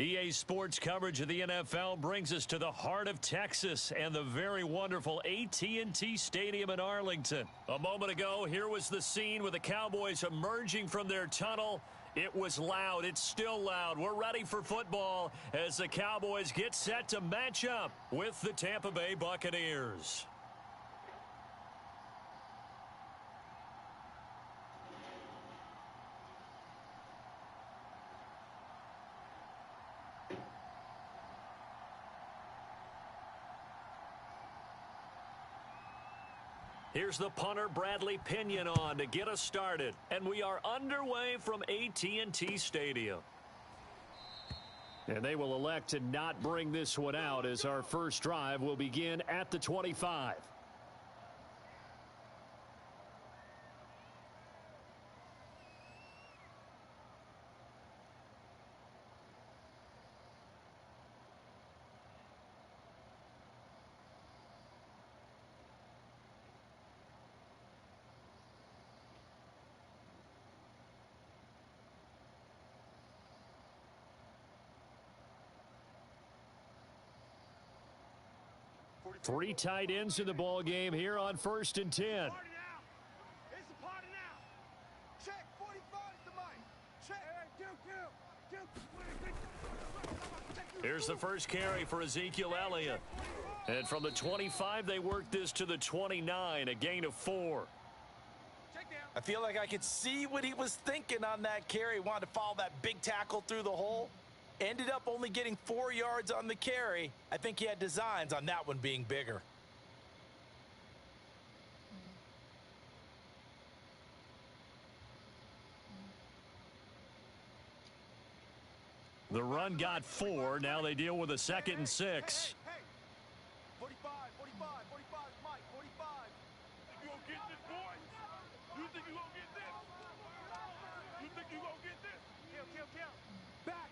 EA Sports coverage of the NFL brings us to the heart of Texas and the very wonderful AT&T Stadium in Arlington. A moment ago, here was the scene with the Cowboys emerging from their tunnel. It was loud. It's still loud. We're ready for football as the Cowboys get set to match up with the Tampa Bay Buccaneers. Here's the punter, Bradley Pinion, on to get us started. And we are underway from AT&T Stadium. And they will elect to not bring this one out as our first drive will begin at the 25. Three tight ends in the ball game here on 1st and 10. It's a party now. Check 45 is the mic. Check. Here's the first carry for Ezekiel Elliott. And from the 25, they work this to the 29, a gain of 4. I feel like I could see what he was thinking on that carry. He wanted to follow that big tackle through the hole. Ended up only getting 4 yards on the carry. I think he had designs on that one being bigger. The run got 4. Now they deal with a 2nd and 6. Hey. 45, Mike, 45. You gonna get this, boy? You think you gonna get this? You think you gonna get this? Kill. Back.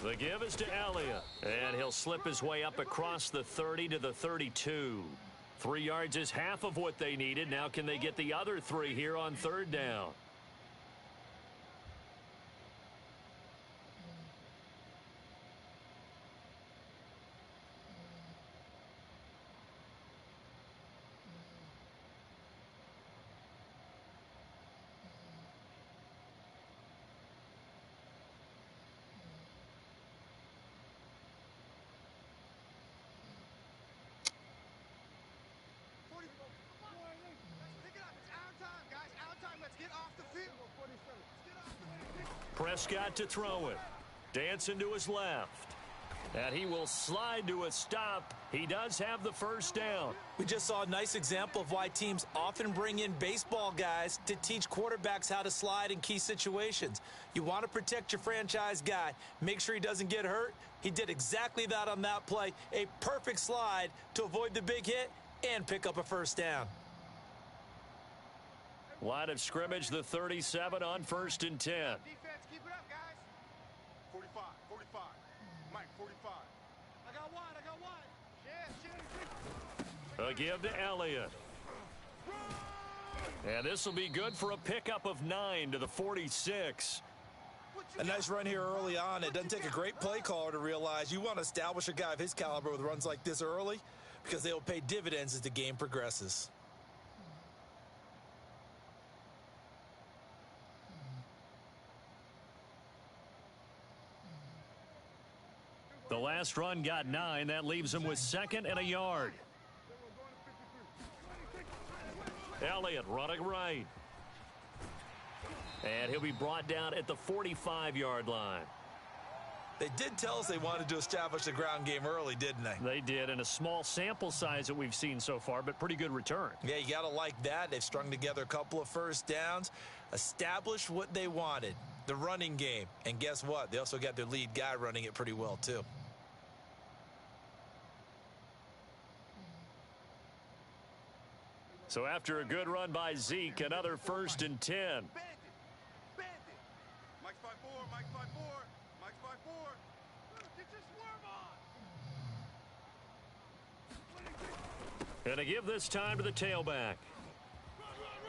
The give is to Elliott, and he'll slip his way up across the 30 to the 32. 3 yards is half of what they needed. Now can they get the other 3 here on 3rd down? Prescott to throw it. Dancing to his left. And he will slide to a stop. He does have the first down. We just saw a nice example of why teams often bring in baseball guys to teach quarterbacks how to slide in key situations. You want to protect your franchise guy. Make sure he doesn't get hurt. He did exactly that on that play. A perfect slide to avoid the big hit and pick up a first down. Line of scrimmage, the 37 on 1st and 10. Defense, keep it up, guys. 45. Mike, 45. I got one. Yeah. A give to Elliott. And this will be good for a pickup of 9 to the 46. A nice run here early on. It doesn't take a great play caller to realize you want to establish a guy of his caliber with runs like this early because they will pay dividends as the game progresses. The last run got 9. That leaves him with 2nd and a yard. Elliott running right. And he'll be brought down at the 45-yard line. They did tell us they wanted to establish the ground game early, didn't they? They did, and a small sample size that we've seen so far, but pretty good return. Yeah, you got to like that. They've strung together a couple of first downs, established what they wanted, the running game. And guess what? They also got their lead guy running it pretty well, too. So after a good run by Zeke, another 1st and 10. Bandit. Mike's 5'4. Get your swerve on. And a give this time to the tailback.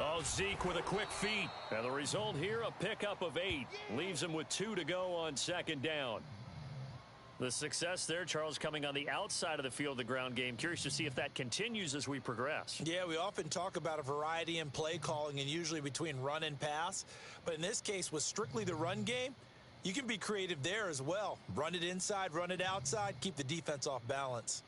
Oh, Zeke with a quick feed. And the result here, a pickup of 8. Leaves him with 2 to go on second down. The success there, Charles, coming on the outside of the field, the ground game. Curious to see if that continues as we progress. Yeah, we often talk about a variety in play calling and usually between run and pass. But in this case, with strictly the run game, you can be creative there as well. Run it inside, run it outside, keep the defense off balance.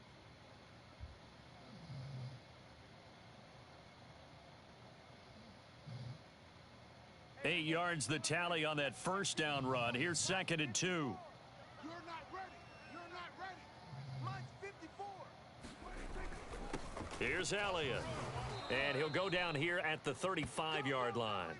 8 yards the tally on that first down run. Here's 2nd and 2. You're not ready. You're not ready. Mine's 54. Here's Elliott. And he'll go down here at the 35-yard line.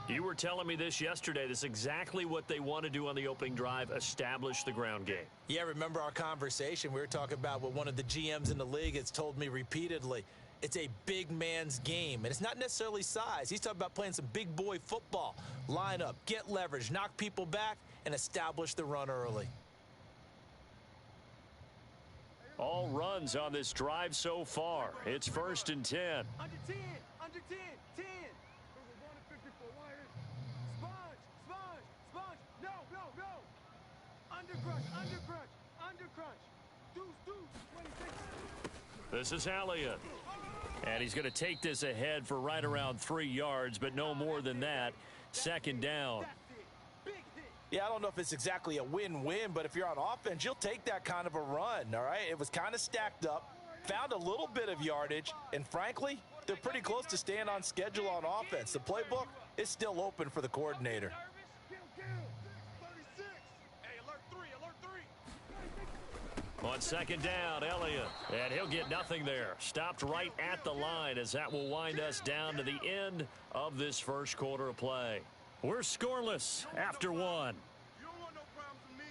You were telling me this yesterday. This is exactly what they want to do on the opening drive, establish the ground game. Yeah, remember our conversation? We were talking about what one of the GMs in the league has told me repeatedly. It's a big man's game, and it's not necessarily size. He's talking about playing some big boy football. Line up, get leverage, knock people back, and establish the run early. All runs on this drive so far. It's 1st and 10. Under 10. Under 10. 10. Sponge. No. Under crunch. Deuce. 26. This is Elliott. And he's going to take this ahead for right around 3 yards, but no more than that. 2nd down. Yeah, I don't know if it's exactly a win-win, but if you're on offense, you'll take that kind of a run, all right? It was kind of stacked up, found a little bit of yardage, and frankly, they're pretty close to staying on schedule on offense. The playbook is still open for the coordinator. On 2nd down, Elliott. And he'll get nothing there. Stopped right at the line as that will wind us down to the end of this first quarter of play. We're scoreless after 1. You don't want no problems with me.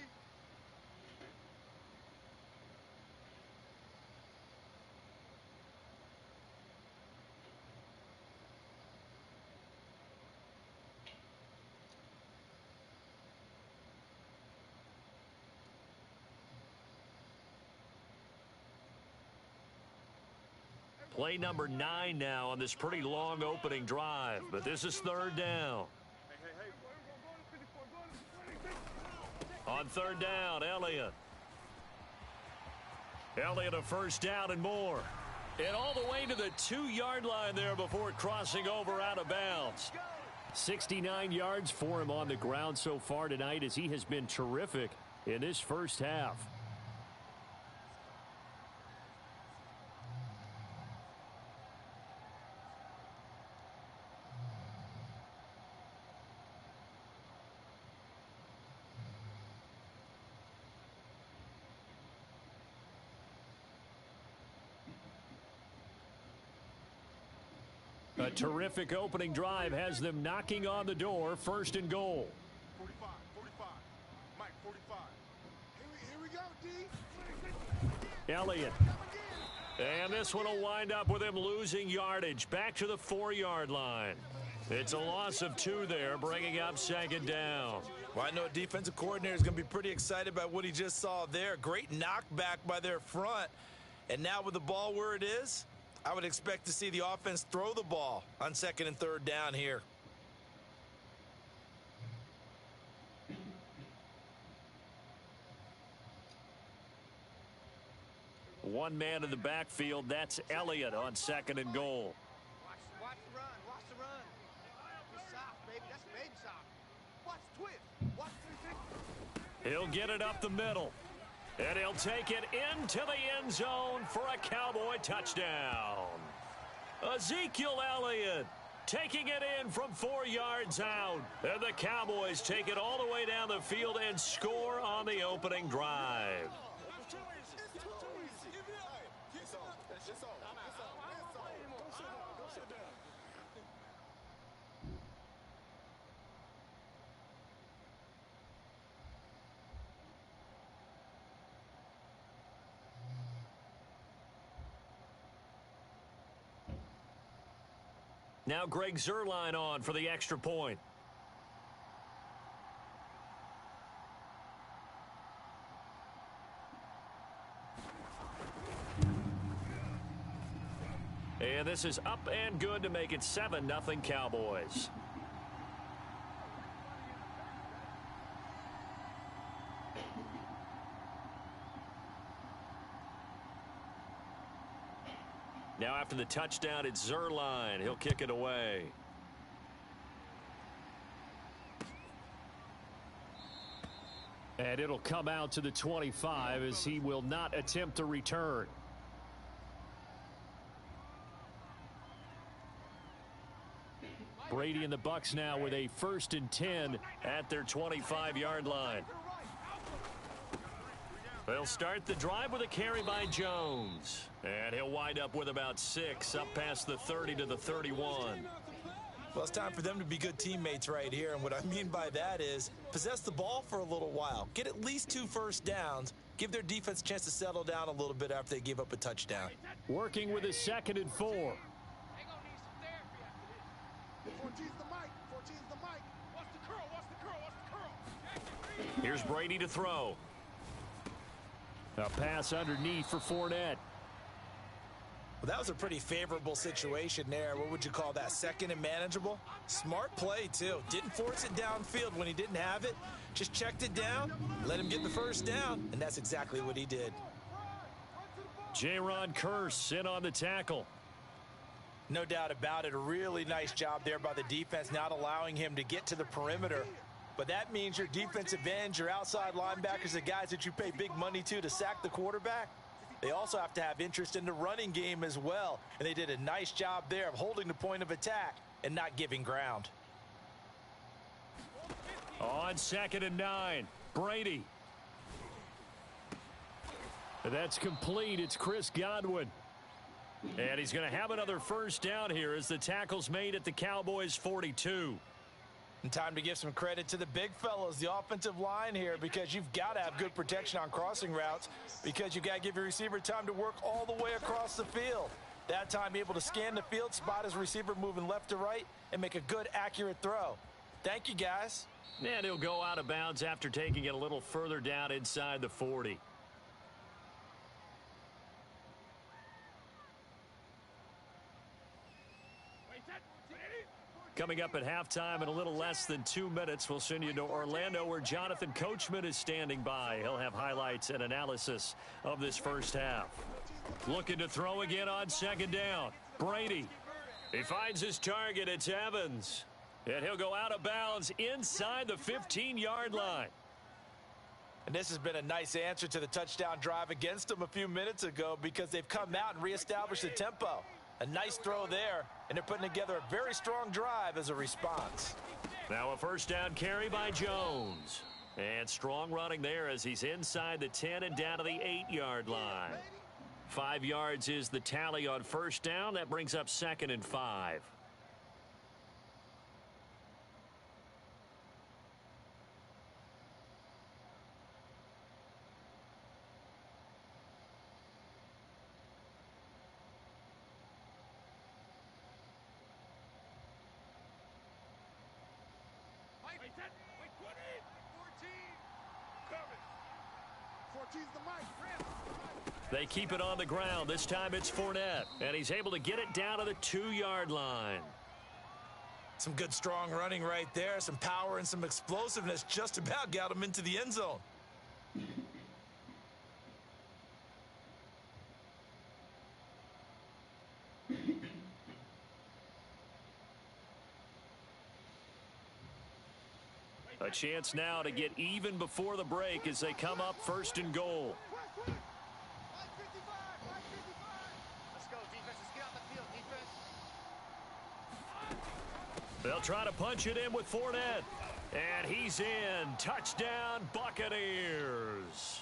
Play number 9 now on this pretty long opening drive, but this is 3rd down. On 3rd down, Elliott. Elliott a 1st down and more. And all the way to the 2-yard line there before crossing over out of bounds. 69 yards for him on the ground so far tonight as he has been terrific in this first half. A terrific opening drive has them knocking on the door. 1st and goal. 45. Mike, 45. Here we go, D. Elliott. And this one will wind up with him losing yardage. Back to the 4-yard line. It's a loss of 2 there, bringing up 2nd down. Well, I know a defensive coordinator is going to be pretty excited about what he just saw there. Great knockback by their front. And now with the ball where it is, I would expect to see the offense throw the ball on 2nd and 3rd down here. One man in the backfield, that's Elliott on 2nd and goal. Watch the run. It's soft, baby. That's baby soft. Watch twist. Watch twist. He'll get it up the middle. And he'll take it into the end zone for a Cowboy touchdown. Ezekiel Elliott taking it in from 4 yards out. And the Cowboys take it all the way down the field and score on the opening drive. Now Greg Zuerlein on for the extra point. And this is up and good to make it 7-0 Cowboys. Now after the touchdown, it's Zerline. He'll kick it away. And it'll come out to the 25 as he will not attempt to return. Brady and the Bucs now with a 1st and 10 at their 25-yard line. They'll start the drive with a carry by Jones. And he'll wind up with about 6 up past the 30 to the 31. Well, it's time for them to be good teammates right here. And what I mean by that is possess the ball for a little while. Get at least 2 first downs. Give their defense a chance to settle down a little bit after they give up a touchdown. Working with a 2nd and 4. 14's the mic. 14's the mic. What's the curl? What's the curl? What's the curl? Here's Brady to throw. A pass underneath for Fournette. Well, that was a pretty favorable situation there. What would you call that? 2nd and manageable? Smart play, too. Didn't force it downfield when he didn't have it. Just checked it down, let him get the first down, and that's exactly what he did. Jaron Kearse in on the tackle. No doubt about it. A really nice job there by the defense, not allowing him to get to the perimeter. But that means your defensive ends, your outside linebackers, the guys that you pay big money to sack the quarterback, they also have to have interest in the running game as well. And they did a nice job there of holding the point of attack and not giving ground. On 2nd and 9, Brady. That's complete. It's Chris Godwin. And he's going to have another first down here as the tackle's made at the Cowboys' 42. And time to give some credit to the big fellows, the offensive line here, because you've got to have good protection on crossing routes because you've got to give your receiver time to work all the way across the field. That time, be able to scan the field, spot his receiver moving left to right, and make a good, accurate throw. Thank you, guys. And he'll go out of bounds after taking it a little further down inside the 40. Coming up at halftime in a little less than 2 minutes, we'll send you to Orlando where Jonathan Coachman is standing by. He'll have highlights and analysis of this first half. Looking to throw again on 2nd down. Brady. He finds his target. It's Evans. And he'll go out of bounds inside the 15-yard line. And this has been a nice answer to the touchdown drive against them a few minutes ago because they've come out and reestablished the tempo. A nice throw there, and they're putting together a very strong drive as a response. Now a first down carry by Jones. And strong running there as he's inside the 10 and down to the 8-yard line. 5 yards is the tally on first down. That brings up 2nd and 5. They keep it on the ground. This time it's Fournette. And he's able to get it down to the 2-yard line. Some good strong running right there. Some power and some explosiveness just about got him into the end zone. A chance now to get even before the break as they come up 1st and goal. They'll try to punch it in with Fournette. And he's in. Touchdown, Buccaneers.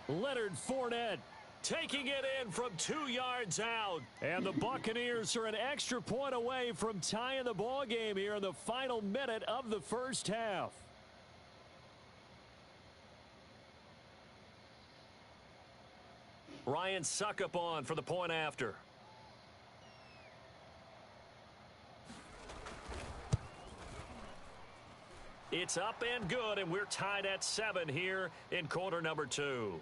Leonard Fournette taking it in from 2 yards out. And the Buccaneers are an extra point away from tying the ball game here in the final minute of the first half. Ryan Suckup on for the point after. It's up and good, and we're tied at 7 here in quarter number 2.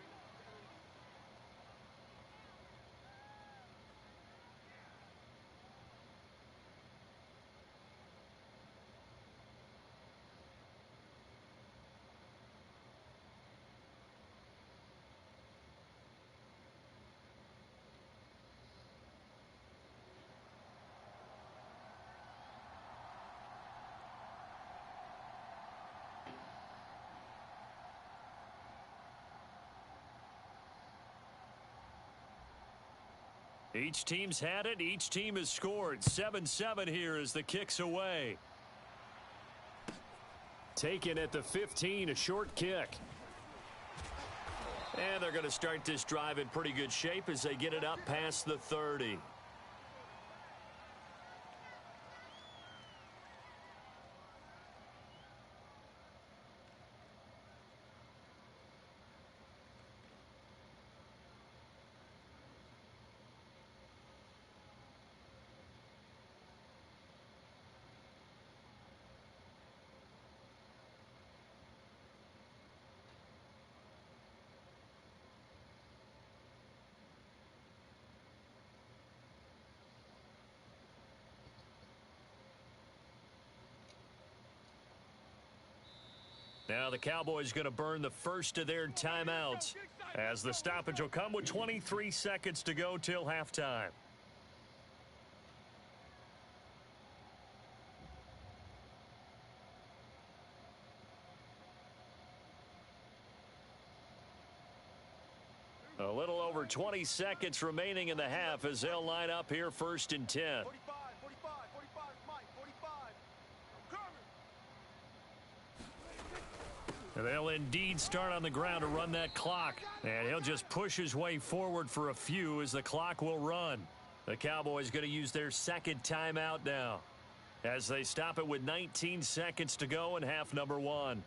Each team's had it. Each team has scored. 7-7 here as the kick's away. Taken at the 15, a short kick. And they're going to start this drive in pretty good shape as they get it up past the 30. Now the Cowboys going to burn the first of their timeouts as the stoppage will come with 23 seconds to go till halftime. A little over 20 seconds remaining in the half as they'll line up here first and 10. 45, 45, 45, Mike, 45. I'm coming. They'll indeed start on the ground to run that clock. And he'll just push his way forward for a few as the clock will run. The Cowboys going to use their second timeout now as they stop it with 19 seconds to go in half number one.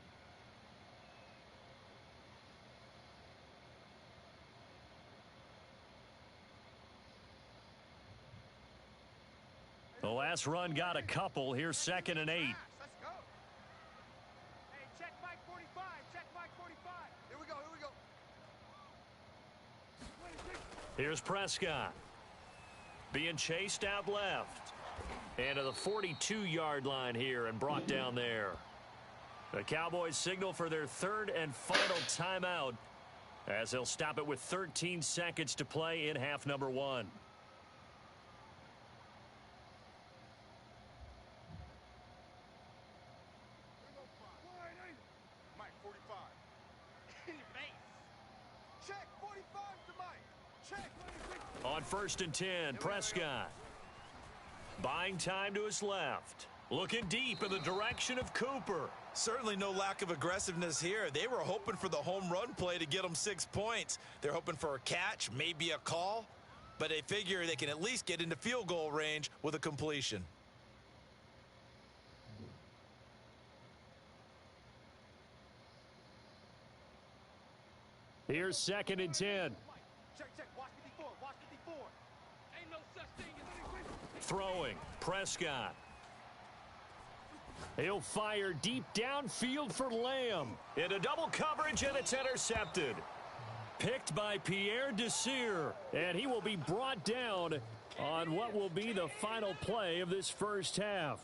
The last run got a couple. Here's 2nd and 8. Let's go. Hey, check Mike 45. Check Mike 45. Here we go. Here we go. Here's Prescott. Being chased out left. And to the 42-yard line here and brought down there. The Cowboys signal for their third and final timeout as they'll stop it with 13 seconds to play in half number one. Mike 45. In your face. Check 45 to Mike. Check. On 1st and 10, Prescott. Buying time to his left. Looking deep in the direction of Cooper. Certainly no lack of aggressiveness here. They were hoping for the home run play to get them 6 points. They're hoping for a catch, maybe a call, but they figure they can at least get into field goal range with a completion. Here's 2nd and 10. Check, check. Watch 54. Watch 54. Ain't no such thing as Throwing, Prescott. He'll fire deep downfield for Lamb. Into double coverage, and it's intercepted. Picked by Pierre Desir, and he will be brought down on what will be the final play of this first half.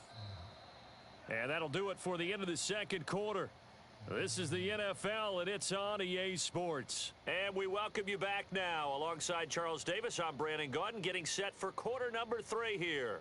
And that'll do it for the end of the second quarter. This is the NFL, and it's on EA Sports. And we welcome you back now. Alongside Charles Davis, I'm Brandon Gaudin, getting set for quarter number 3 here.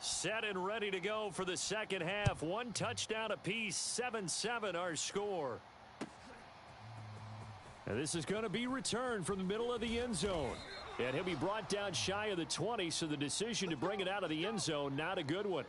Set and ready to go for the second half. 1 touchdown apiece, 7-7 our score. And this is going to be returned from the middle of the end zone. And he'll be brought down shy of the 20, so the decision to bring it out of the end zone, not a good one.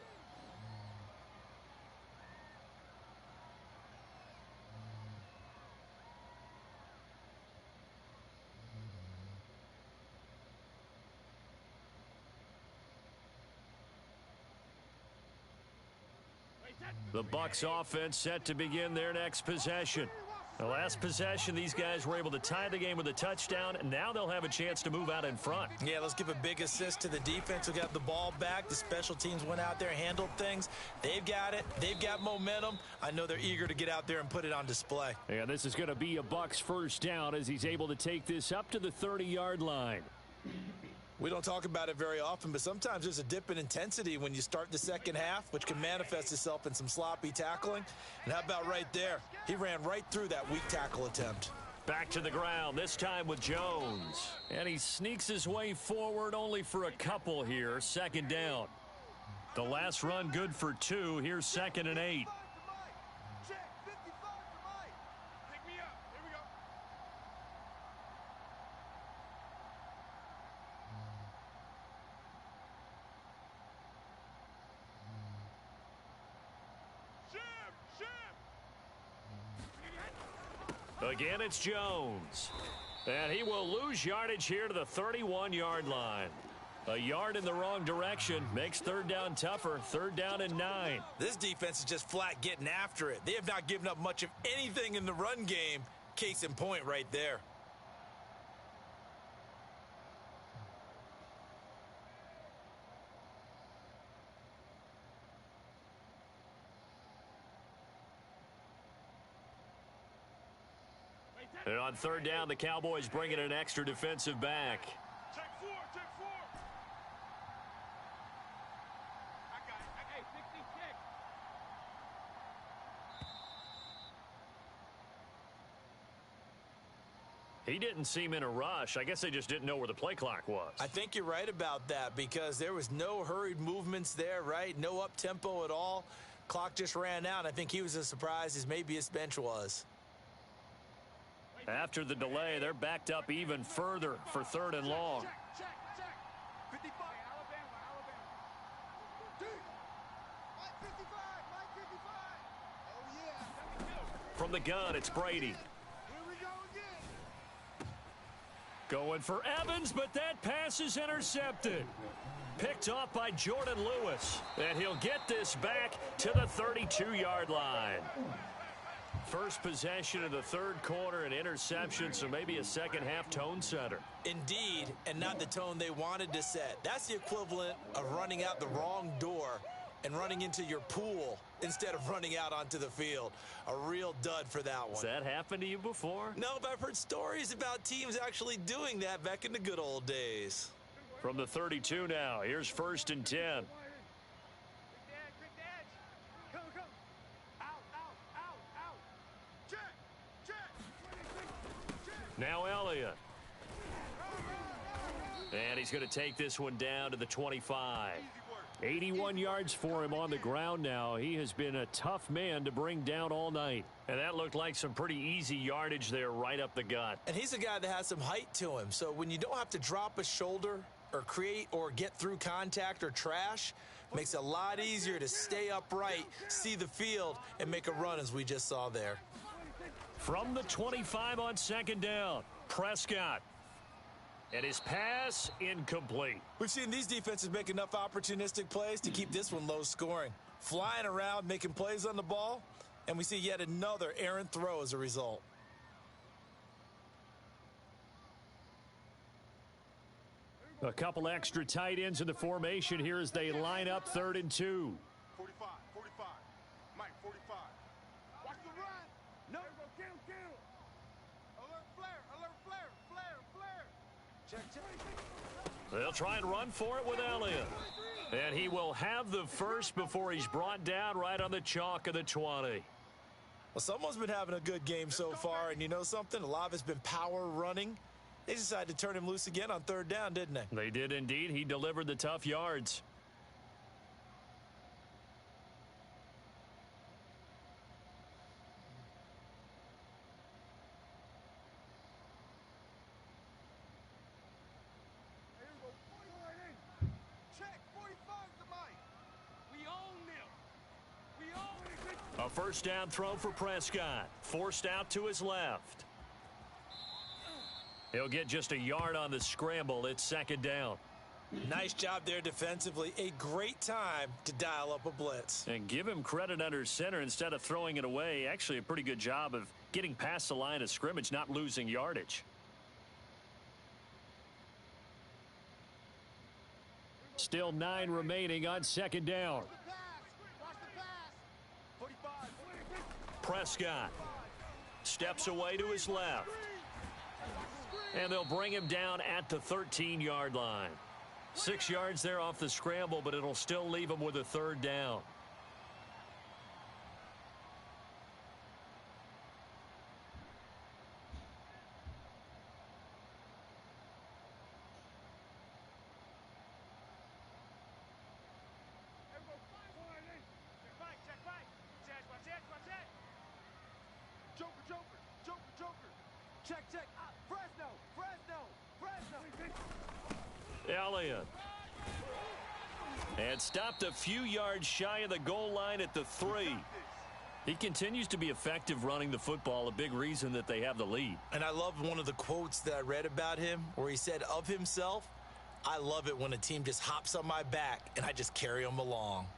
The Bucs offense set to begin their next possession. The last possession, these guys were able to tie the game with a touchdown, and now they'll have a chance to move out in front. Yeah, let's give a big assist to the defense who got the ball back. The special teams went out there, handled things. They've got it. They've got momentum. I know they're eager to get out there and put it on display. And this is going to be a Bucs first down as he's able to take this up to the 30-yard line. We don't talk about it very often, but sometimes there's a dip in intensity when you start the second half, which can manifest itself in some sloppy tackling. And how about right there? He ran right through that weak tackle attempt. Back to the ground, this time with Jones. And he sneaks his way forward only for a couple here. Second down. The last run good for 2. Here's 2nd and 8. Again, it's Jones. And he will lose yardage here to the 31-yard line. A yard in the wrong direction makes third down tougher. 3rd down and 9. This defense is just flat getting after it. They have not given up much of anything in the run game. Case in point right there. And on 3rd down, the Cowboys bring in an extra defensive back. Check 4, check 4. I got it. Hey, 60, check. He didn't seem in a rush. I guess they just didn't know where the play clock was. I think you're right about that because there was no hurried movements there, right? No up-tempo at all. Clock just ran out. I think he was as surprised as maybe his bench was. After the delay, they're backed up even further for 3rd and long. Check. 55. Alabama. Mike 55. Oh, yeah. From the gun, it's Brady. Here we go again. Going for Evans, but that pass is intercepted. Picked off by Jordan Lewis. And he'll get this back to the 32-yard line. First possession of the 3rd quarter, an interception, so maybe a second-half tone setter. Indeed, and not the tone they wanted to set. That's the equivalent of running out the wrong door and running into your pool instead of running out onto the field. A real dud for that one. Has that happened to you before? No, but I've heard stories about teams actually doing that back in the good old days. From the 32 now, here's 1st and 10. Quick edge. Come. Out. Check. Now Elliott. And he's going to take this one down to the 25. 81 yards for him on the ground now. He has been a tough man to bring down all night. And that looked like some pretty easy yardage there right up the gut. And he's a guy that has some height to him. So when you don't have to drop a shoulder or create or get through contact or trash, makes it a lot easier to stay upright, see the field, and make a run as we just saw there. From the 25 on 2nd down, Prescott. And his pass incomplete. We've seen these defenses make enough opportunistic plays to keep this one low scoring. Flying around, making plays on the ball, and we see yet another errant throw as a result. A couple extra tight ends in the formation here as they line up 3rd and 2. 45. Mike 45. Watch the run. No. Get him. Alert flare. Check. They'll try and run for it with Elliott. And he will have the first before he's brought down right on the chalk of the 20. Well, someone's been having a good game so far, and you know something? A lot of it's been power running. They decided to turn him loose again on 3rd down, didn't they? They did indeed. He delivered the tough yards. Check. 45 to Mike. We own them. A 1st down throw for Prescott. Forced out to his left. He'll get just a yard on the scramble. It's 2nd down. Nice job there defensively. A great time to dial up a blitz. And give him credit under center instead of throwing it away. Actually, a pretty good job of getting past the line of scrimmage, not losing yardage. Still 9 remaining on 2nd down. Watch the pass. 45. Prescott steps away to his left. And they'll bring him down at the 13-yard line. 6 yards there off the scramble, but it'll still leave them with a third down. Check. Fresno. Elliott. And stopped a few yards shy of the goal line at the 3. He continues to be effective running the football, a big reason that they have the lead. And I love one of the quotes that I read about him where he said of himself, "I love it when a team just hops on my back and I just carry them along."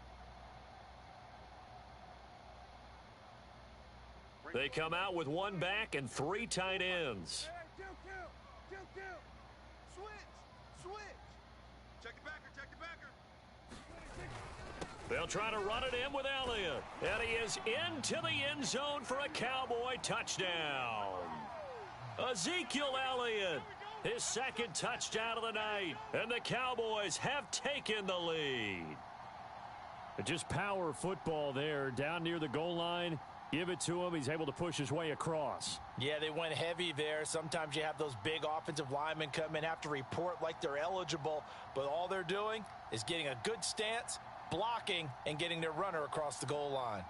They come out with one back and 3 tight ends. Two. Switch. Check the backer. They'll try to run it in with Elliott. And he is into the end zone for a Cowboy touchdown. Ezekiel Elliott, his second touchdown of the night. And the Cowboys have taken the lead. Just power football there down near the goal line. Give it to him. He's able to push his way across. Yeah, they went heavy there. Sometimes you have those big offensive linemen come in, have to report like they're eligible, but all they're doing is getting a good stance, blocking, and getting their runner across the goal line.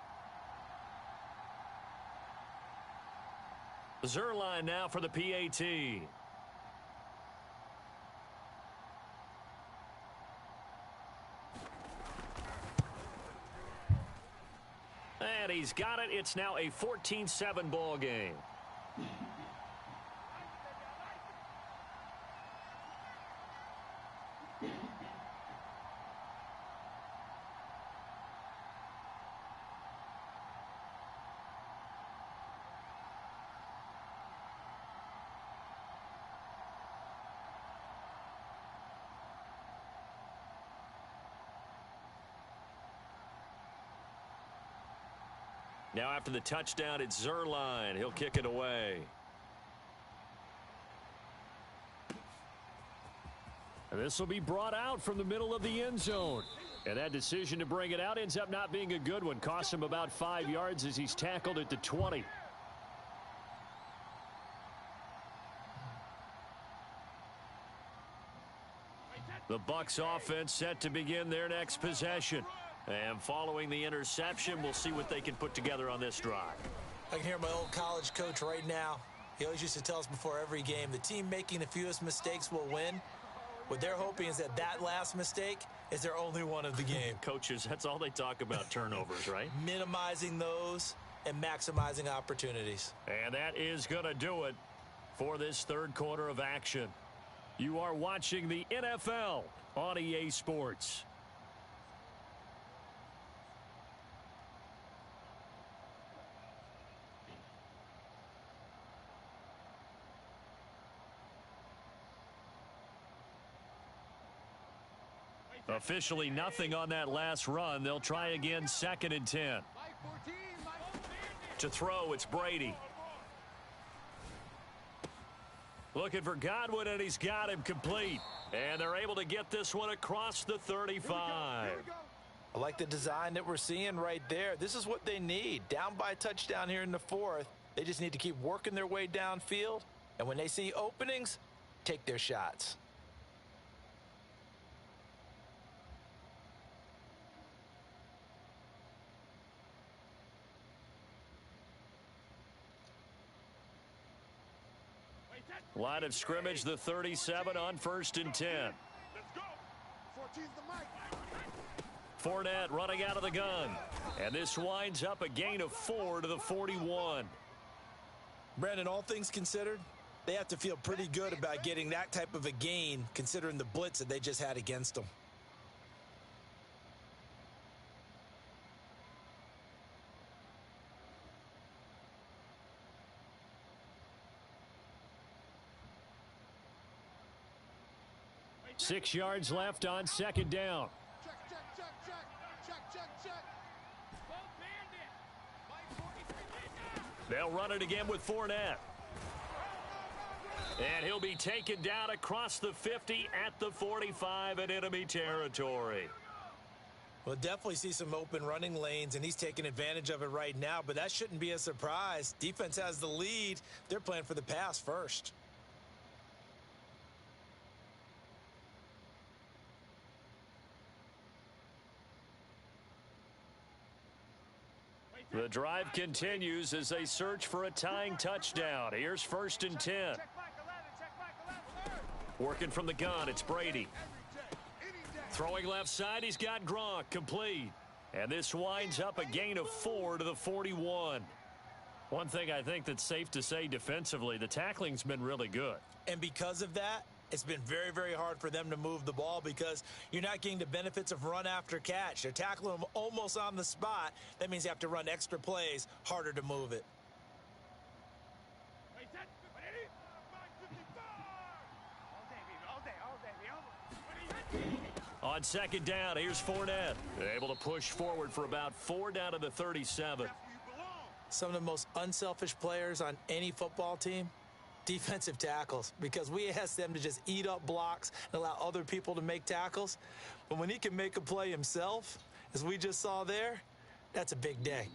Zerline now for the PAT. And he's got it. It's now a 14-7 ball game. Now after the touchdown, it's Zerline. He'll kick it away. And this will be brought out from the middle of the end zone. And that decision to bring it out ends up not being a good one. Costs him about 5 yards as he's tackled at the 20. The Bucs offense set to begin their next possession. And following the interception, we'll see what they can put together on this drive. I can hear my old college coach right now. He always used to tell us before every game, the team making the fewest mistakes will win. What they're hoping is that last mistake is their only one of the game. Coaches, that's all they talk about, turnovers, right? Minimizing those and maximizing opportunities. And that is going to do it for this third quarter of action. You are watching the NFL on EA Sports. Officially nothing on that last run. They'll try again, 2nd and 10. To throw, it's Brady. Looking for Godwin, and he's got him complete. And they're able to get this one across the 35. I like the design that we're seeing right there. This is what they need. Down by a touchdown here in the 4th. They just need to keep working their way downfield. And when they see openings, take their shots. Line of scrimmage, the 37 on 1st and 10. Let's go. 14's the mic. Fournette running out of the gun. And this winds up a gain of 4 to the 41. Brandon, all things considered, they have to feel pretty good about getting that type of a gain considering the blitz that they just had against them. Six yards left on 2nd down. Check. They'll run it again with Fournette. And he'll be taken down across the 50 at the 45 in enemy territory. We'll definitely see some open running lanes, and he's taking advantage of it right now, but that shouldn't be a surprise. Defense has the lead. They're playing for the pass first. The drive continues as they search for a tying touchdown. Here's 1st and 10. Working from the gun, it's Brady. Throwing left side, he's got Gronk, complete. And this winds up a gain of 4 to the 41. One thing I think that's safe to say defensively, the tackling's been really good. And because of that, it's been very, very hard for them to move the ball because you're not getting the benefits of run after catch. They're tackling them almost on the spot. That means you have to run extra plays, harder to move it. On 2nd down, here's Fournette. Able to push forward for about 4 down to the 37. Some of the most unselfish players on any football team, defensive tackles, because we ask them to just eat up blocks and allow other people to make tackles. But when he can make a play himself, as we just saw there, that's a big day.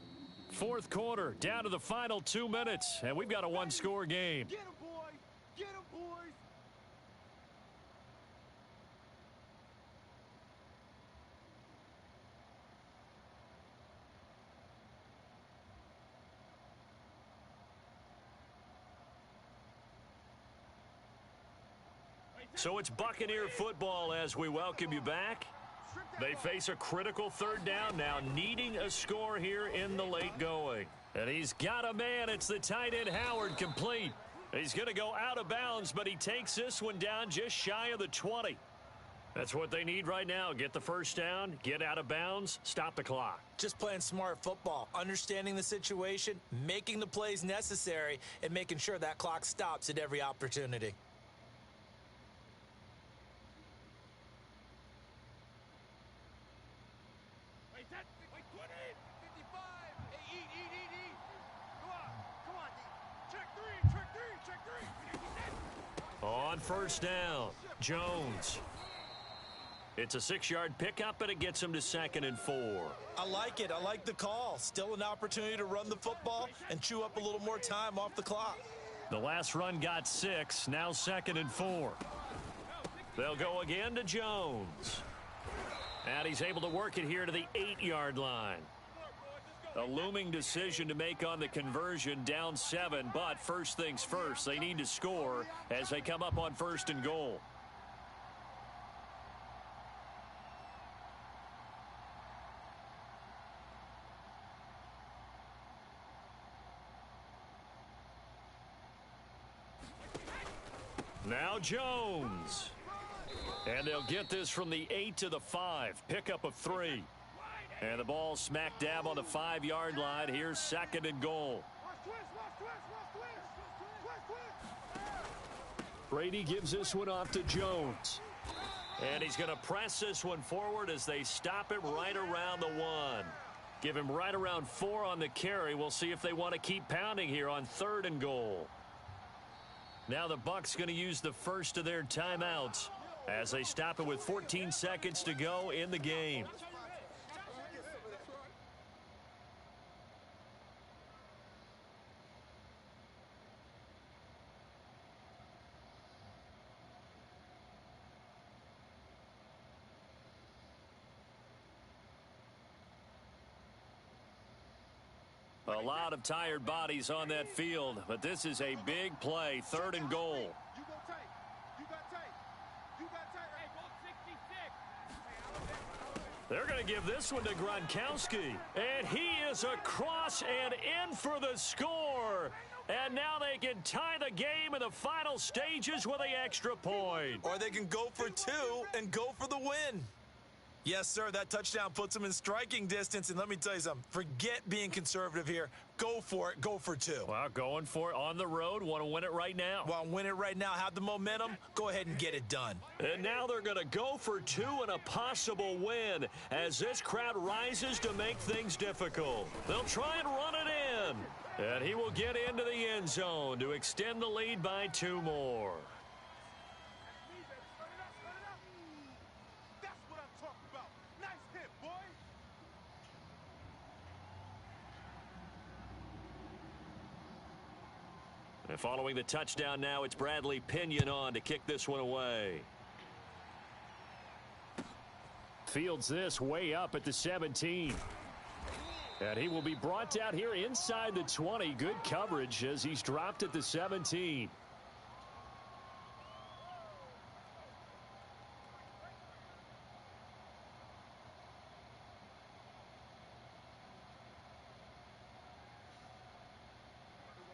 4th quarter, down to the final 2 minutes, and we've got a one-score game. Get him, boys! Get him, boys! So it's Buccaneer football as we welcome you back. They face a critical 3rd down now, needing a score here in the late going. And he's got a man. It's the tight end Howard, complete. He's going to go out of bounds, but he takes this one down just shy of the 20. That's what they need right now. Get the 1st down, get out of bounds, stop the clock. Just playing smart football, understanding the situation, making the plays necessary, and making sure that clock stops at every opportunity. On 1st down, Jones. It's a 6-yard pickup, and it gets him to 2nd and 4. I like it. I like the call. Still an opportunity to run the football and chew up a little more time off the clock. The last run got 6, now 2nd and 4. They'll go again to Jones. And he's able to work it here to the 8-yard line. A looming decision to make on the conversion, down 7, but first things first, they need to score as they come up on 1st and goal. Now Jones. And they'll get this from the 8 to the 5, pickup of 3. And the ball smack dab on the 5-yard line. Here's 2nd and goal. Brady gives this one off to Jones. And he's going to press this one forward as they stop him right around the 1. Give him right around 4 on the carry. We'll see if they want to keep pounding here on 3rd and goal. Now the Bucs going to use the first of their timeouts as they stop it with 14 seconds to go in the game. A lot of tired bodies on that field, but this is a big play, 3rd and goal. They're going to give this one to Gronkowski, and he is across and in for the score. And now they can tie the game in the final stages with an extra point. Or they can go for 2 and go for the win. Yes, sir, that touchdown puts them in striking distance. And let me tell you something, forget being conservative here. Go for it, go for 2. Well, going for it on the road, want to win it right now. Want to win it right now, have the momentum, go ahead and get it done. And now they're going to go for 2 and a possible win as this crowd rises to make things difficult. They'll try and run it in. And he will get into the end zone to extend the lead by 2 more. That's what I'm talking about. Nice hit, boy. And following the touchdown now, it's Bradley Pinion on to kick this one away. Fields this way up at the 17. And he will be brought down here inside the 20. Good coverage as he's dropped at the 17.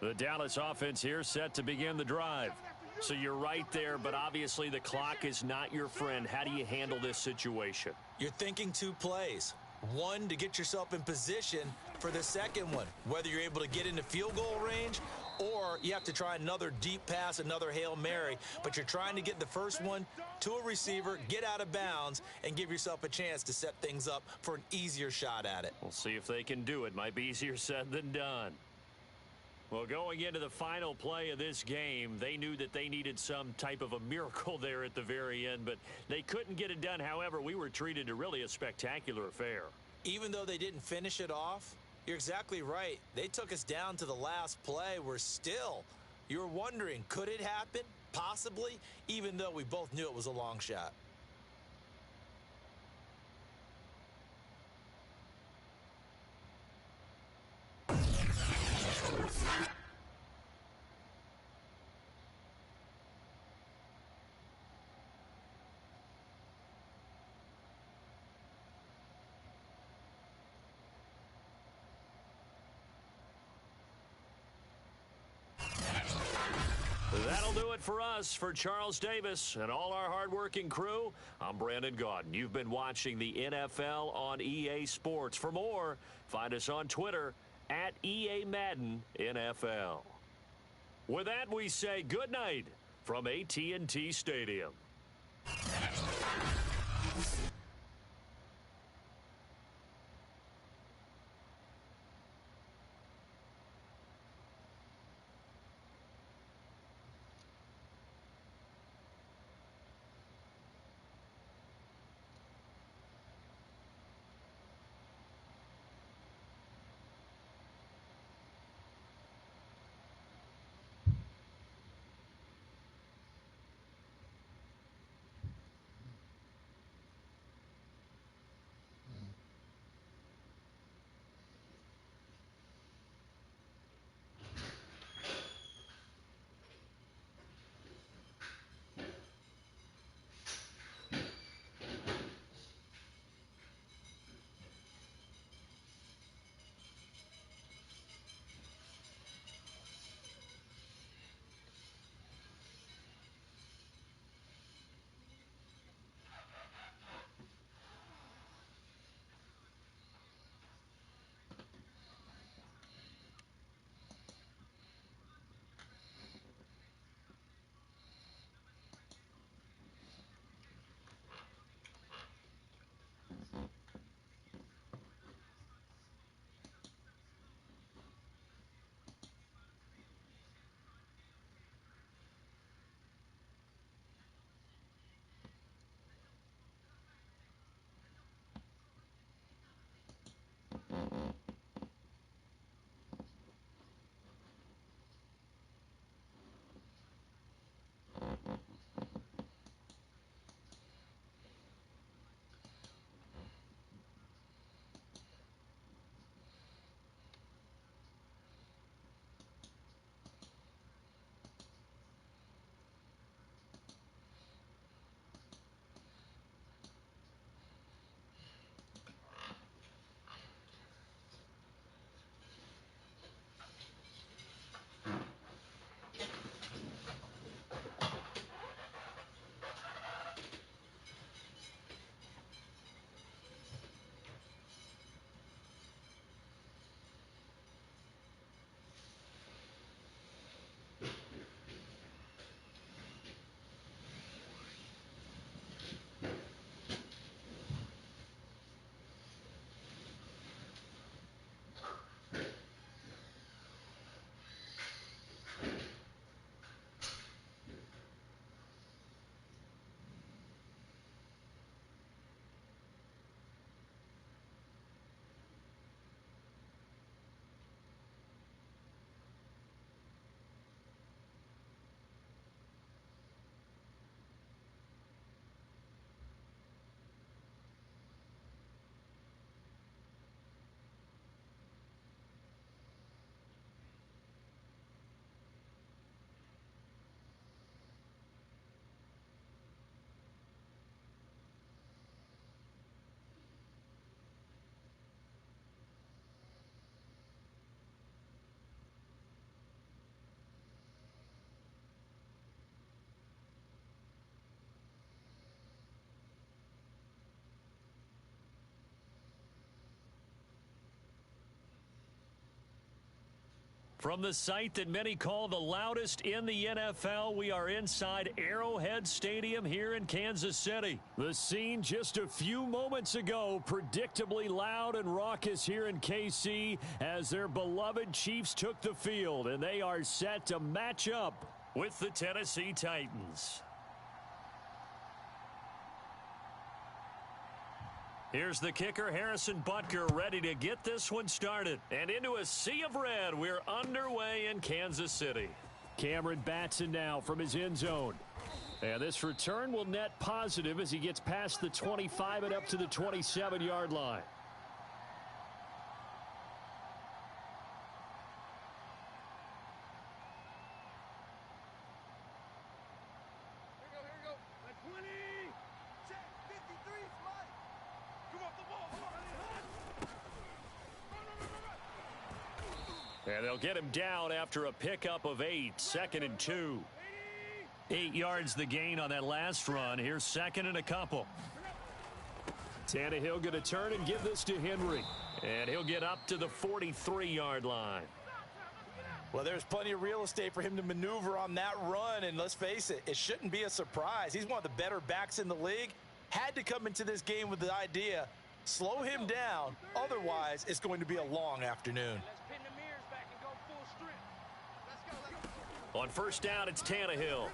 The Dallas offense here set to begin the drive. So you're right there, but obviously the clock is not your friend. How do you handle this situation? You're thinking 2 plays. One, to get yourself in position for the second one, whether you're able to get into field goal range or you have to try another deep pass, another Hail Mary, but you're trying to get the first one to a receiver, get out of bounds, and give yourself a chance to set things up for an easier shot at it. We'll see if they can do it. Might be easier said than done. Well, going into the final play of this game, they knew that they needed some type of a miracle there at the very end, but they couldn't get it done. However, we were treated to really a spectacular affair. Even though they didn't finish it off, you're exactly right. They took us down to the last play. We're still, you're wondering, could it happen? Possibly, even though we both knew it was a long shot. That'll do it for us. For Charles Davis and all our hardworking crew, I'm Brandon Gaudin. You've been watching the NFL on EA Sports. For more, find us on Twitter at EA Madden NFL. With that, we say good night from AT&T Stadium. From the site that many call the loudest in the NFL, we are inside Arrowhead Stadium here in Kansas City. The scene just a few moments ago, predictably loud and raucous here in KC as their beloved Chiefs took the field, and they are set to match up with the Tennessee Titans. Here's the kicker, Harrison Butker, ready to get this one started. And into a sea of red, we're underway in Kansas City. Cameron Batson now from his end zone. And this return will net positive as he gets past the 25 and up to the 27-yard line. And they'll get him down after a pickup of 8, 2nd and 2. 8 yards the gain on that last run. Here's 2nd and a couple. Tannehill going to turn and give this to Henry. And he'll get up to the 43-yard line. Well, there's plenty of real estate for him to maneuver on that run, and let's face it, it shouldn't be a surprise. He's one of the better backs in the league. Had to come into this game with the idea, slow him down, otherwise it's going to be a long afternoon. On first down, it's Tannehill.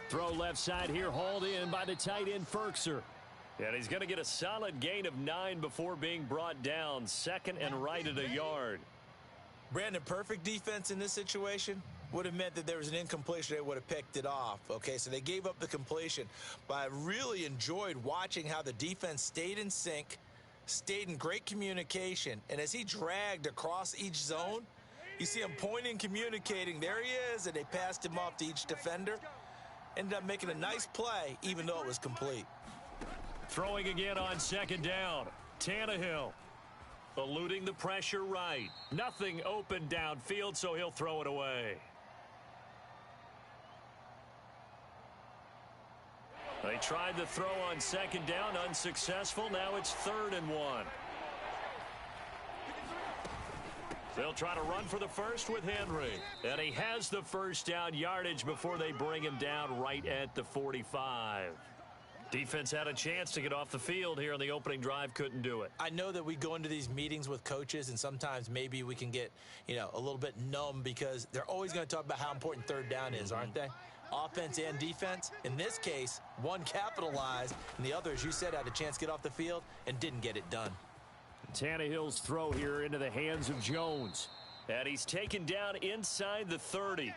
Throw left side here, hauled in by the tight end, Ferkser. And he's going to get a solid gain of 9 before being brought down. 2nd and right at a yard. Brandon, perfect defense in this situation would have meant that there was an incompletion. They would have picked it off. Okay, so they gave up the completion. But I really enjoyed watching how the defense stayed in sync, stayed in great communication. And as he dragged across each zone, you see him pointing, communicating. There he is, and they passed him off to each defender. Ended up making a nice play, even though it was complete. Throwing again on 2nd down. Tannehill eluding the pressure right. Nothing open downfield, so he'll throw it away. They tried the throw on 2nd down, unsuccessful. Now it's 3rd and 1. They'll try to run for the first with Henry. And he has the first down yardage before they bring him down right at the 45. Defense had a chance to get off the field here on the opening drive, couldn't do it. I know that we go into these meetings with coaches, and sometimes maybe we can get, a little bit numb because they're always going to talk about how important 3rd down is, aren't they? Offense and defense. In this case, one capitalized, and the other, as you said, had a chance to get off the field and didn't get it done. Tannehill's throw here into the hands of Jones. And he's taken down inside the 30.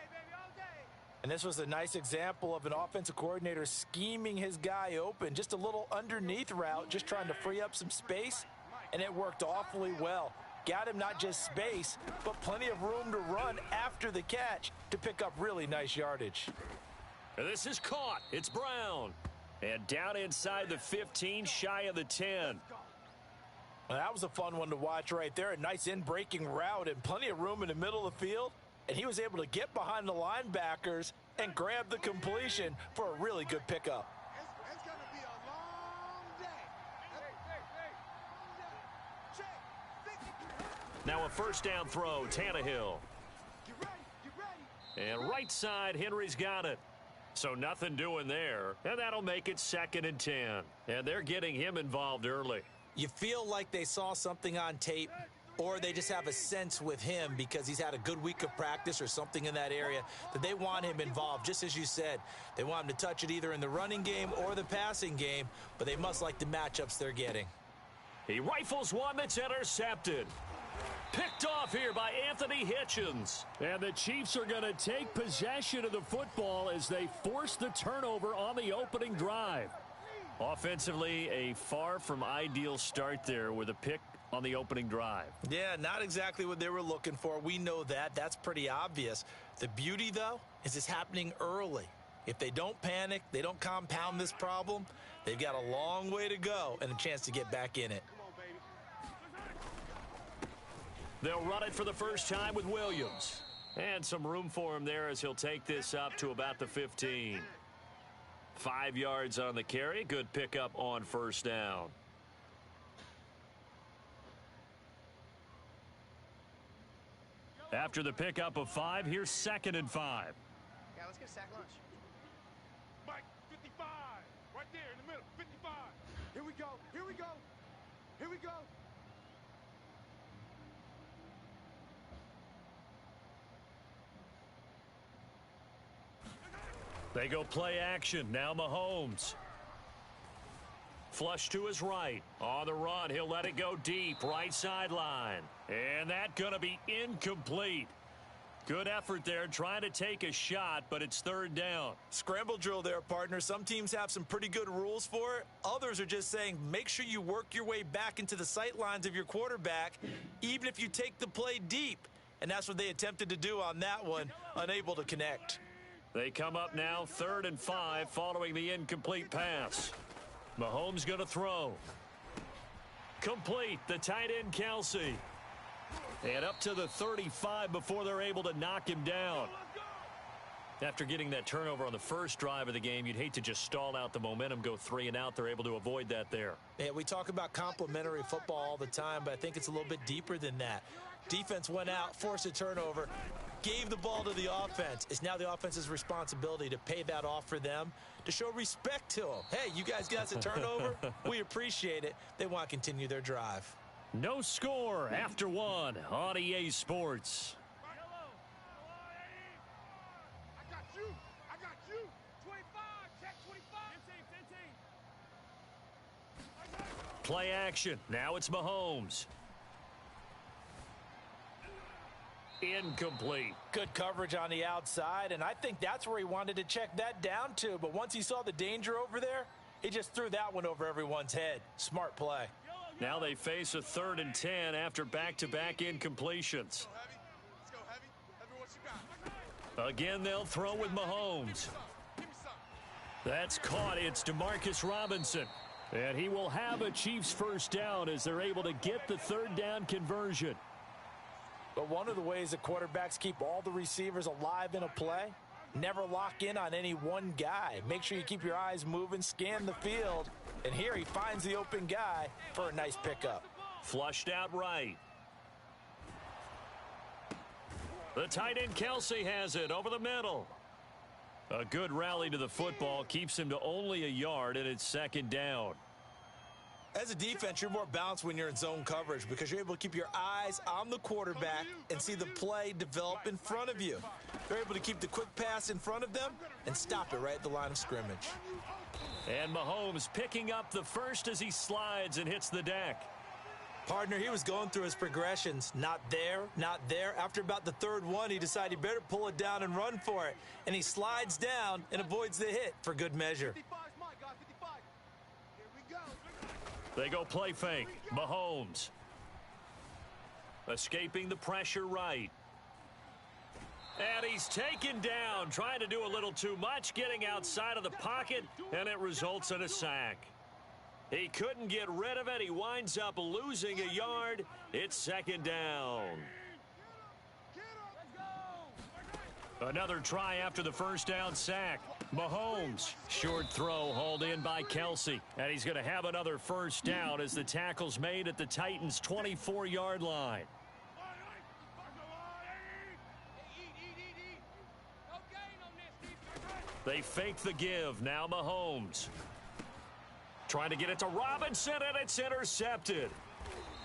And this was a nice example of an offensive coordinator scheming his guy open. Just a little underneath route, just trying to free up some space, and it worked awfully well. Got him not just space, but plenty of room to run after the catch to pick up really nice yardage. And this is caught. It's Brown. And down inside the 15, shy of the 10. Well, that was a fun one to watch right there. A nice in-breaking route and plenty of room in the middle of the field. And he was able to get behind the linebackers and grab the completion for a really good pickup. It's going to be a long day. Now a first down throw, Tannehill. Get ready. And right side, Henry's got it. So nothing doing there. And that'll make it 2nd and 10. And they're getting him involved early. You feel like they saw something on tape, or they just have a sense with him because he's had a good week of practice or something in that area that they want him involved. Just as you said, they want him to touch it either in the running game or the passing game, but they must like the matchups they're getting. He rifles one that's intercepted. Picked off here by Anthony Hitchens. And the Chiefs are going to take possession of the football as they force the turnover on the opening drive. Offensively, a far from ideal start there with a pick on the opening drive. Yeah, not exactly what they were looking for. We know that. That's pretty obvious. The beauty, though, is it's happening early. If they don't panic, they don't compound this problem, they've got a long way to go and a chance to get back in it. They'll run it for the first time with Williams. And some room for him there as he'll take this up to about the 15. 5 yards on the carry. Good pickup on first down. After the pickup of 5, here's 2nd and 5. Yeah, let's get a sack lunch. Mike, 55. Right there in the middle. 55. Here we go. Here we go. Here we go. They go play action. Now Mahomes. Flush to his right. On the run, he'll let it go deep. Right sideline. And that going to be incomplete. Good effort there trying to take a shot, but it's 3rd down. Scramble drill there, partner. Some teams have some pretty good rules for it. Others are just saying make sure you work your way back into the sight lines of your quarterback, even if you take the play deep. And that's what they attempted to do on that one, unable to connect. They come up now 3rd and 5 following the incomplete pass. Mahomes going to throw. Complete. The tight end, Kelsey. And up to the 35 before they're able to knock him down. After getting that turnover on the first drive of the game, you'd hate to just stall out the momentum, go 3 and out. They're able to avoid that there. Yeah, we talk about complementary football all the time, but I think it's a little bit deeper than that. Defense went out, forced a turnover, gave the ball to the offense. It's now the offense's responsibility to pay that off for them, to show respect to them. Hey, you guys got us a turnover? We appreciate it. They want to continue their drive. No score after 1 on EA Sports. I got you. I got you. 25. Check 25. 15. Play action. Now it's Mahomes. Incomplete. Good coverage on the outside, and I think that's where he wanted to check that down to. But once he saw the danger over there, he just threw that one over everyone's head. Smart play. Now they face a 3rd and 10 after back-to-back incompletions. Let's go heavy. Heavy what you got. Again, they'll throw with Mahomes. Give me some. That's caught. It's Demarcus Robinson. And he will have a Chiefs first down as they're able to get the 3rd down conversion. But one of the ways that quarterbacks keep all the receivers alive in a play, never lock in on any one guy. Make sure you keep your eyes moving, scan the field. And here he finds the open guy for a nice pickup. Flushed out right. The tight end Kelsey has it over the middle. A good rally to the football keeps him to only a yard, and it's 2nd down. As a defense, you're more balanced when you're in zone coverage because you're able to keep your eyes on the quarterback and see the play develop in front of you. You're able to keep the quick pass in front of them and stop it right at the line of scrimmage. And Mahomes picking up the first as he slides and hits the deck. Partner, he was going through his progressions. Not there, not there. After about the 3rd one, he decided he better pull it down and run for it. And he slides down and avoids the hit for good measure. 55 is my guy. 55. Here we go. They go play fake. Mahomes. Escaping the pressure right. And he's taken down, trying to do a little too much, getting outside of the pocket, and it results in a sack. He couldn't get rid of it. He winds up losing a yard. It's 2nd down. Another try after the first down sack. Mahomes, short throw hauled in by Kelsey. And he's going to have another first down as the tackle's made at the Titans' 24-yard line. They fake the give. Now Mahomes. Trying to get it to Robinson, and it's intercepted.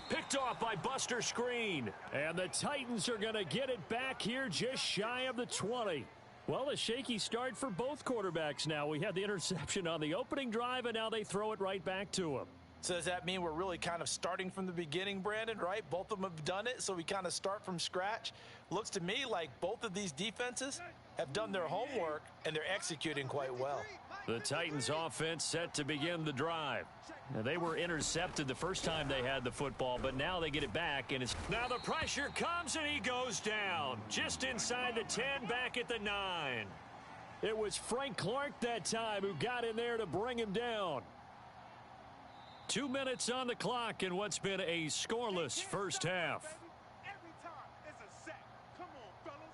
Picked off by Buster Screen. And the Titans are going to get it back here just shy of the 20. Well, a shaky start for both quarterbacks now. We had the interception on the opening drive, and now they throw it right back to him. So does that mean we're really kind of starting from the beginning, Brandon, right? Both of them have done it, so we kind of start from scratch. Looks to me like both of these defenses have done their homework, and they're executing quite well. The Titans offense set to begin the drive. Now, they were intercepted the first time they had the football, but now they get it back. And it's now the pressure comes, and he goes down. Just inside the 10, back at the 9. It was Frank Clark that time who got in there to bring him down. 2 minutes on the clock in what's been a scoreless first half. Every time it's a sack. Come on, fellas.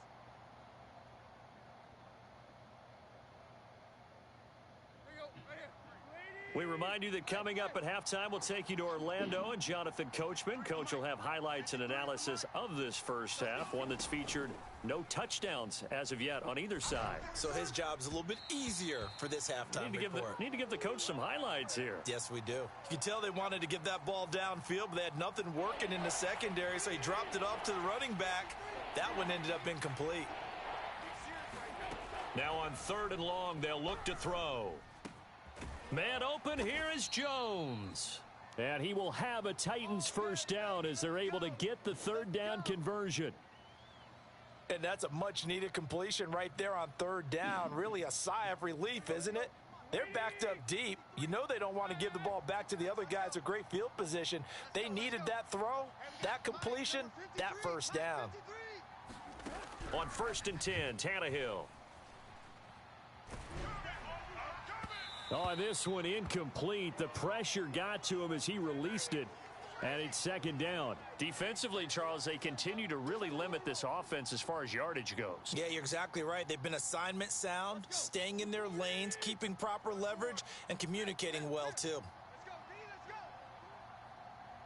We remind you that coming up at halftime, we'll take you to Orlando and Jonathan Coachman. Coach will have highlights and analysis of this first half, one that's featured no touchdowns as of yet on either side. So his job's a little bit easier for this halftime report. Need to give the coach some highlights here. Yes, we do. You can tell they wanted to get that ball downfield, but they had nothing working in the secondary, so he dropped it off to the running back. That one ended up incomplete. Now on 3rd and long, they'll look to throw. Man open, here is Jones. And he will have a Titans first down as they're able to get the 3rd down conversion. And that's a much-needed completion right there on 3rd down. Really a sigh of relief, isn't it? They're backed up deep. You know they don't want to give the ball back to the other guys. A great field position. They needed that throw, that completion, that first down. On 1st and 10, Tannehill. Oh, this one incomplete. The pressure got to him as he released it, and it's 2nd down. Defensively, Charles, they continue to really limit this offense as far as yardage goes. Yeah, you're exactly right. They've been assignment sound, staying in their lanes, keeping proper leverage, and communicating well, too. Let's go, D, let's go.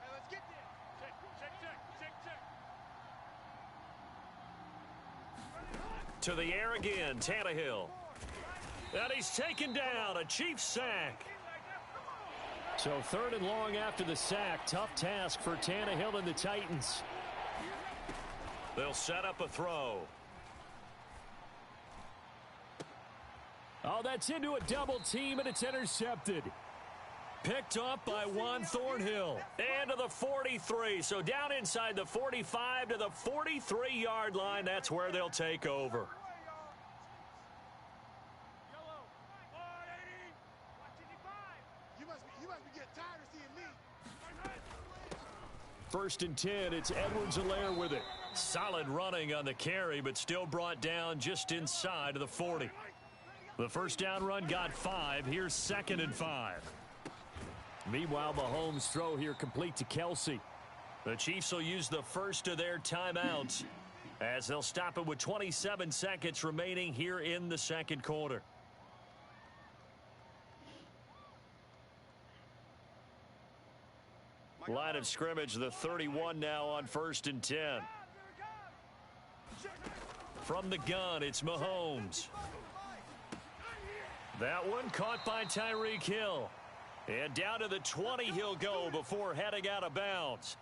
Hey, let's get there. Check. To the air again, Tannehill. And he's taken down, a Chiefs sack. So 3rd and long after the sack. Tough task for Tannehill and the Titans. They'll set up a throw. Oh, that's into a double team, and it's intercepted. Picked up by Juan Thornhill. And to the 43. So down inside the 45 to the 43-yard line. That's where they'll take over. First and 10, it's Edwards-Helaire with it. Solid running on the carry, but still brought down just inside of the 40. The first down run got 5. Here's 2nd and 5. Meanwhile, Mahomes' throw here complete to Kelsey. The Chiefs will use the first of their timeouts as they'll stop it with 27 seconds remaining here in the 2nd quarter. Line of scrimmage, the 31 now on 1st and 10. From the gun, it's Mahomes. That one caught by Tyreek Hill. And down to the 20 he'll go before heading out of bounds.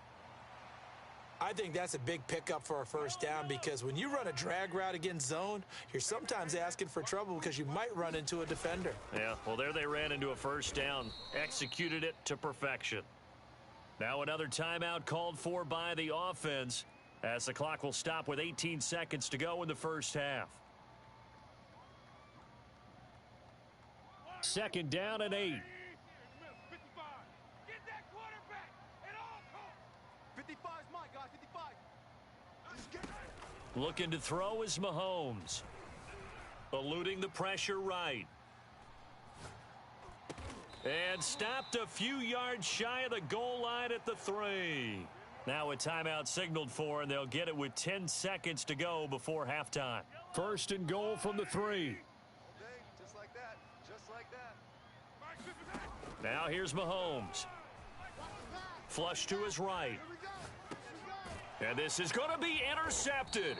I think that's a big pickup for a first down because when you run a drag route against zone, you're sometimes asking for trouble because you might run into a defender. Yeah, well, there they ran into a first down. Executed it to perfection. Now another timeout called for by the offense as the clock will stop with 18 seconds to go in the first half. 2nd down and 8. 55. Get that quarterback at all costs. 55 is mine, guys. 55. Just get it. Looking to throw is Mahomes. Eluding the pressure right. And stopped a few yards shy of the goal line at the 3. Now a timeout signaled for, and they'll get it with 10 seconds to go before halftime. 1st and goal from the 3. Just like that. Just like that. Now here's Mahomes. Flush to his right. And this is going to be intercepted.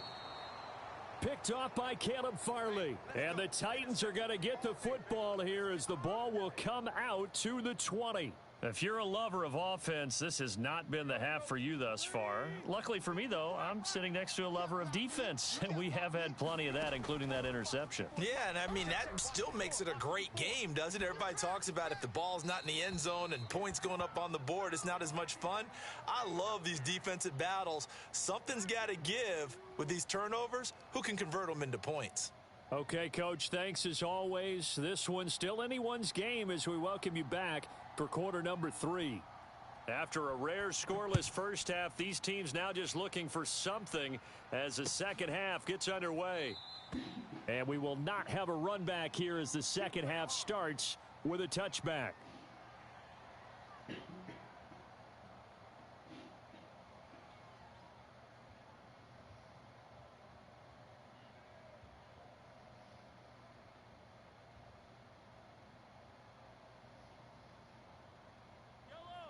Picked off by Caleb Farley. And the Titans are going to get the football here as the ball will come out to the 20. If you're a lover of offense, this has not been the half for you thus far. Luckily for me, though, I'm sitting next to a lover of defense, and we have had plenty of that, including that interception. Yeah, and I mean, that still makes it a great game, doesn't it? Everybody talks about if the ball's not in the end zone and points going up on the board, it's not as much fun. I love these defensive battles. Something's got to give with these turnovers. Who can convert them into points? Okay, Coach, thanks as always. This one's still anyone's game as we welcome you back for quarter number 3. After a rare scoreless first half, these teams now just looking for something as the second half gets underway. And we will not have a run back here as the second half starts with a touchback.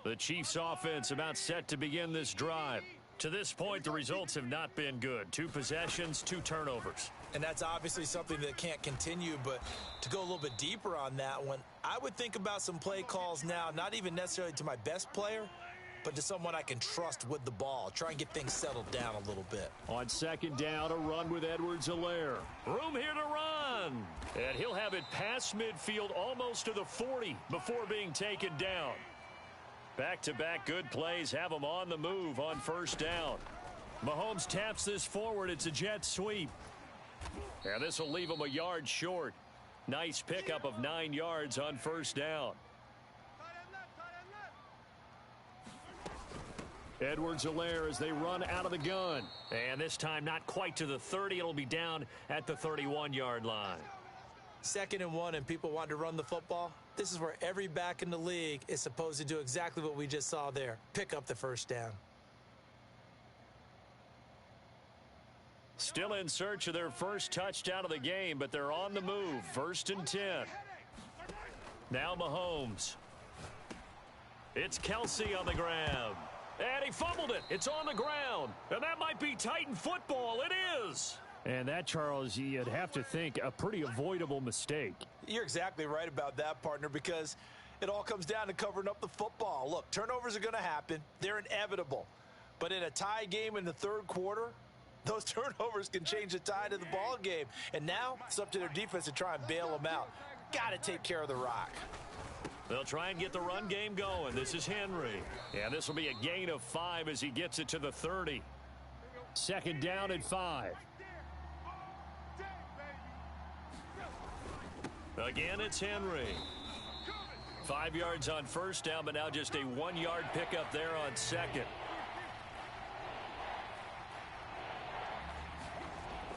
The Chiefs offense about set to begin this drive. To this point, the results have not been good. 2 possessions, 2 turnovers. And that's obviously something that can't continue, but to go a little bit deeper on that one, I would think about some play calls now, not even necessarily to my best player, but to someone I can trust with the ball. Try and get things settled down a little bit. On second down, a run with Edwards-Helaire. Room here to run. And he'll have it past midfield almost to the 40 before being taken down. Back-to-back good plays have him on the move on first down. Mahomes taps this forward. It's a jet sweep. And this will leave him a yard short. Nice pickup of 9 yards on first down. Edwards-Helaire as they run out of the gun. And this time not quite to the 30. It'll be down at the 31-yard line. 2nd and 1 and people want to run the football. This is where every back in the league is supposed to do exactly what we just saw there. Pick up the first down. Still in search of their first touchdown of the game, but they're on the move. 1st and 10. Now Mahomes. It's Kelsey on the ground. And he fumbled it. It's on the ground. And that might be Titan football. It is. And that, Charles, you'd have to think a pretty avoidable mistake. You're exactly right about that, partner, because it all comes down to covering up the football. Look, turnovers are going to happen. They're inevitable. But in a tie game in the 3rd quarter, those turnovers can change the tide of the ball game. And now it's up to their defense to try and bail them out. Got to take care of the rock. They'll try and get the run game going. This is Henry. And this will be a gain of 5 as he gets it to the 30. 2nd down and 5. Again, it's Henry. 5 yards on first down, but now just a 1-yard pickup there on 2nd.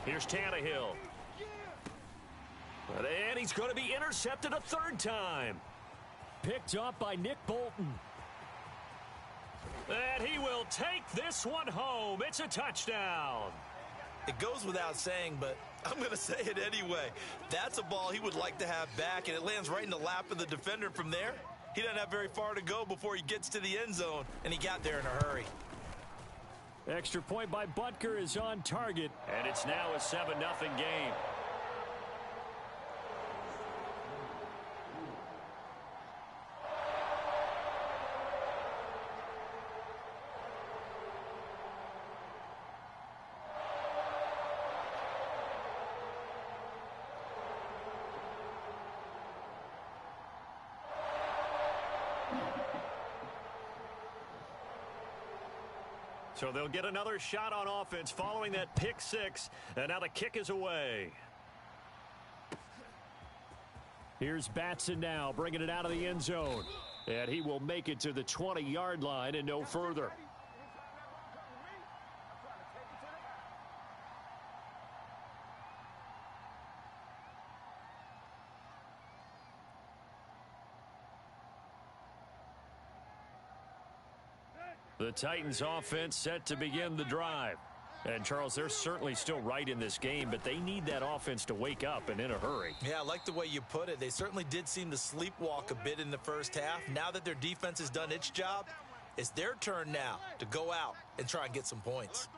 Here's Tannehill. And he's going to be intercepted a 3rd time. Picked up by Nick Bolton. And he will take this one home. It's a touchdown. It goes without saying, but I'm going to say it anyway. That's a ball he would like to have back, and it lands right in the lap of the defender. From there, he doesn't have very far to go before he gets to the end zone, and he got there in a hurry. Extra point by Butker is on target. And it's now a 7-0 game. So they'll get another shot on offense following that pick 6. And now the kick is away. Here's Batson now, bringing it out of the end zone. And he will make it to the 20-yard line and no further. The Titans offense set to begin the drive. And, Charles, they're certainly still right in this game, but they need that offense to wake up and in a hurry. Yeah, I like the way you put it. They certainly did seem to sleepwalk a bit in the first half. Now that their defense has done its job, it's their turn now to go out and try and get some points.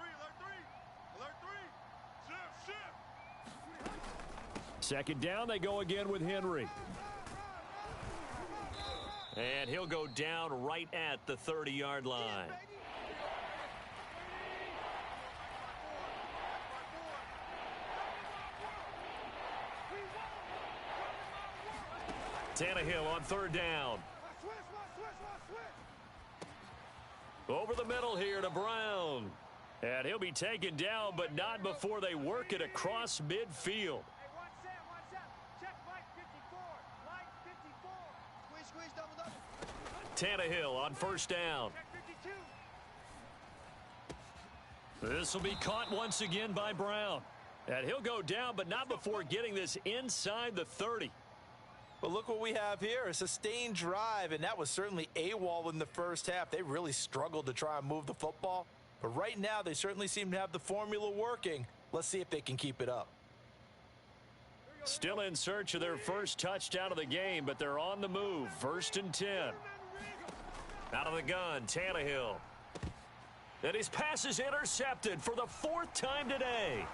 Second down, they go again with Henry. And he'll go down right at the 30-yard line. Tannehill on 3rd down. Over the middle here to Brown. And he'll be taken down, but not before they work it across midfield. Tannehill on 1st down. This will be caught once again by Brown. And he'll go down, but not before getting this inside the 30. But look what we have here, a sustained drive, and that was certainly AWOL in the first half. They really struggled to try and move the football. But right now, they certainly seem to have the formula working. Let's see if they can keep it up. Still in search of their first touchdown of the game, but they're on the move. 1st and 10. Out of the gun, Tannehill. And his pass is intercepted for the 4th time today.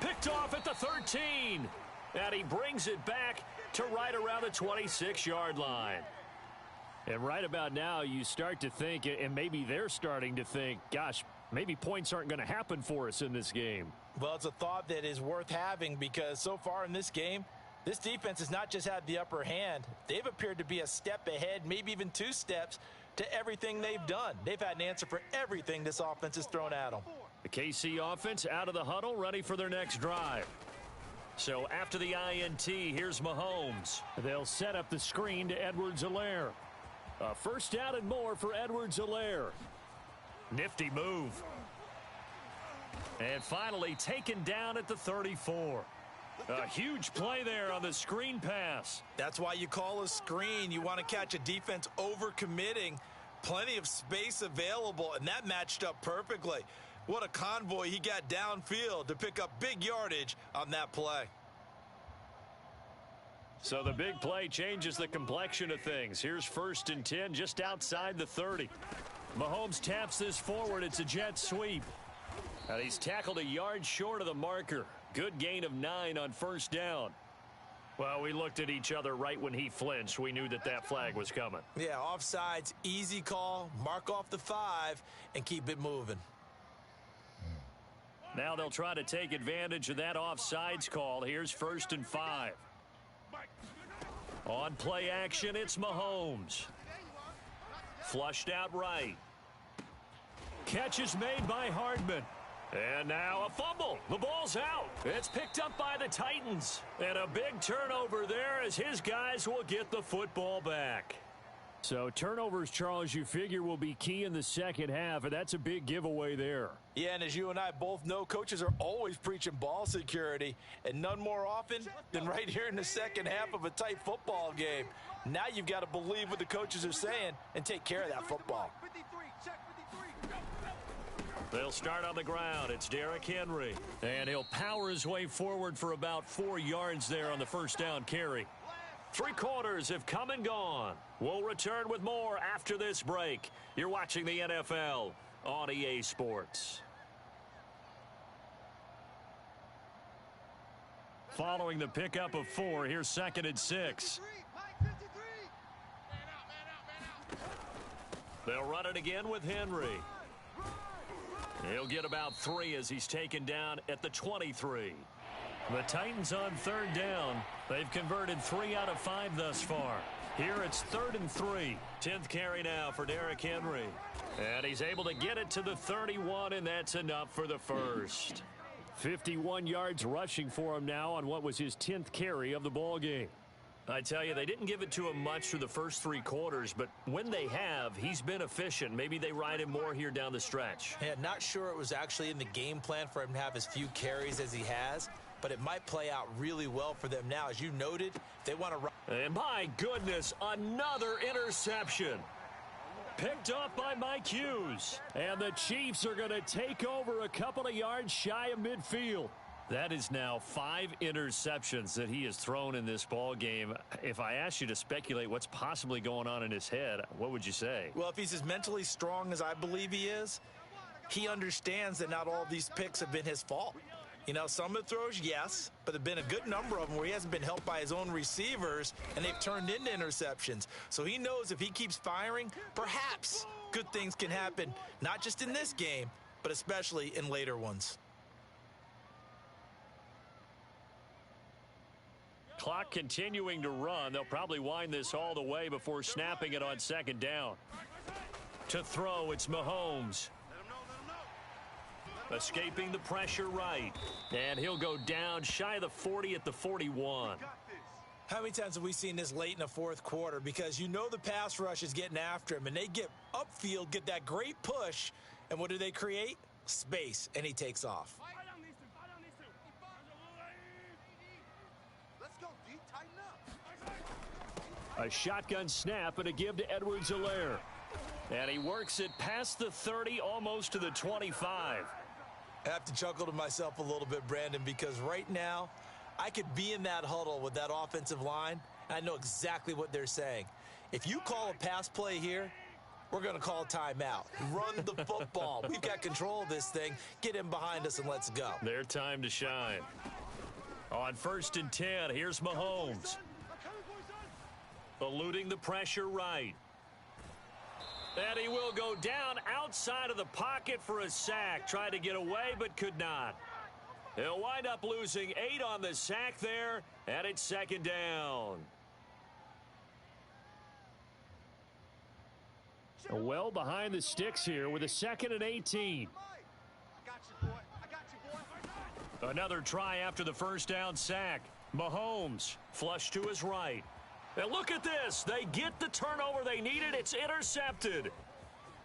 Picked off at the 13. And he brings it back to right around the 26-yard line. And right about now, you start to think, and maybe they're starting to think, gosh, maybe points aren't going to happen for us in this game. Well, it's a thought that is worth having because so far in this game, this defense has not just had the upper hand. They've appeared to be a step ahead, maybe even 2 steps, to everything they've done. They've had an answer for everything this offense has thrown at them. The KC offense out of the huddle, ready for their next drive. So after the INT, here's Mahomes. They'll set up the screen to Edwards-Helaire. A first down and more for Edwards-Helaire. Nifty move. And finally taken down at the 34. A huge play there on the screen pass. That's why you call a screen. You want to catch a defense overcommitting. Plenty of space available, and that matched up perfectly. What a convoy he got downfield to pick up big yardage on that play. So the big play changes the complexion of things. Here's 1st and 10 just outside the 30. Mahomes taps this forward. It's a jet sweep. And he's tackled a yard short of the marker. Good gain of 9 on 1st down. Well, we looked at each other right when he flinched. We knew that that flag was coming. Yeah, offsides, easy call. Mark off the 5 and keep it moving. Now they'll try to take advantage of that offsides call. Here's 1st and 5. On play action, it's Mahomes. Flushed out right. Catch is made by Hardman. And now a fumble. The ball's out. It's picked up by the Titans. And a big turnover there as his guys will get the football back. So turnovers, Charles, you figure will be key in the second half, and that's a big giveaway there. Yeah, and as you and I both know, coaches are always preaching ball security, and none more often than right here in the second half of a tight football game. Now you've got to believe what the coaches are saying and take care of that football. They'll start on the ground. It's Derrick Henry. And he'll power his way forward for about 4 yards there on the first down carry. 3 quarters have come and gone. We'll return with more after this break. You're watching the NFL on EA Sports. Following the pickup of 4, here's 2nd and 6. They'll run it again with Henry. He'll get about 3 as he's taken down at the 23. The Titans on 3rd down. They've converted 3 out of 5 thus far. Here it's 3rd and 3. 10th carry now for Derrick Henry. And he's able to get it to the 31, and that's enough for the first. 51 yards rushing for him now on what was his 10th carry of the ball game. I tell you, they didn't give it to him much through the first 3 quarters, but when they have, he's been efficient. Maybe they ride him more here down the stretch. Yeah, not sure it was actually in the game plan for him to have as few carries as he has, but it might play out really well for them now. As you noted, they want to... And my goodness, another interception. Picked up by Mike Hughes. And the Chiefs are going to take over a couple of yards shy of midfield. That is now 5 interceptions that he has thrown in this ball game. If I asked you to speculate what's possibly going on in his head, what would you say? Well, if he's as mentally strong as I believe he is, he understands that not all of these picks have been his fault. You know, some of the throws, yes, but there have been a good number of them where he hasn't been helped by his own receivers, and they've turned into interceptions. So he knows if he keeps firing, perhaps good things can happen, not just in this game, but especially in later ones. Clock continuing to run. They'll probably wind this all the way before snapping it on 2nd down. To throw, it's Mahomes. Escaping the pressure right. And he'll go down shy of the 40 at the 41. How many times have we seen this late in the 4th quarter? Because you know the pass rush is getting after him, and they get upfield, get that great push, and what do they create? Space, and he takes off. A shotgun snap and a give to Edwards-Helaire. And he works it past the 30, almost to the 25. I have to chuckle to myself a little bit, Brandon, because right now I could be in that huddle with that offensive line, and I know exactly what they're saying. If you call a pass play here, we're going to call timeout. Run the football. We've got control of this thing. Get him behind us and let's go. Their time to shine. On 1st and 10, here's Mahomes. Eluding the pressure right. And he will go down outside of the pocket for a sack. Tried to get away, but could not. He'll wind up losing 8 on the sack there, and it's 2nd down. Well behind the sticks here with a 2nd and 18. Another try after the 1st down sack. Mahomes flush to his right. And look at this. They get the turnover they needed. It's intercepted.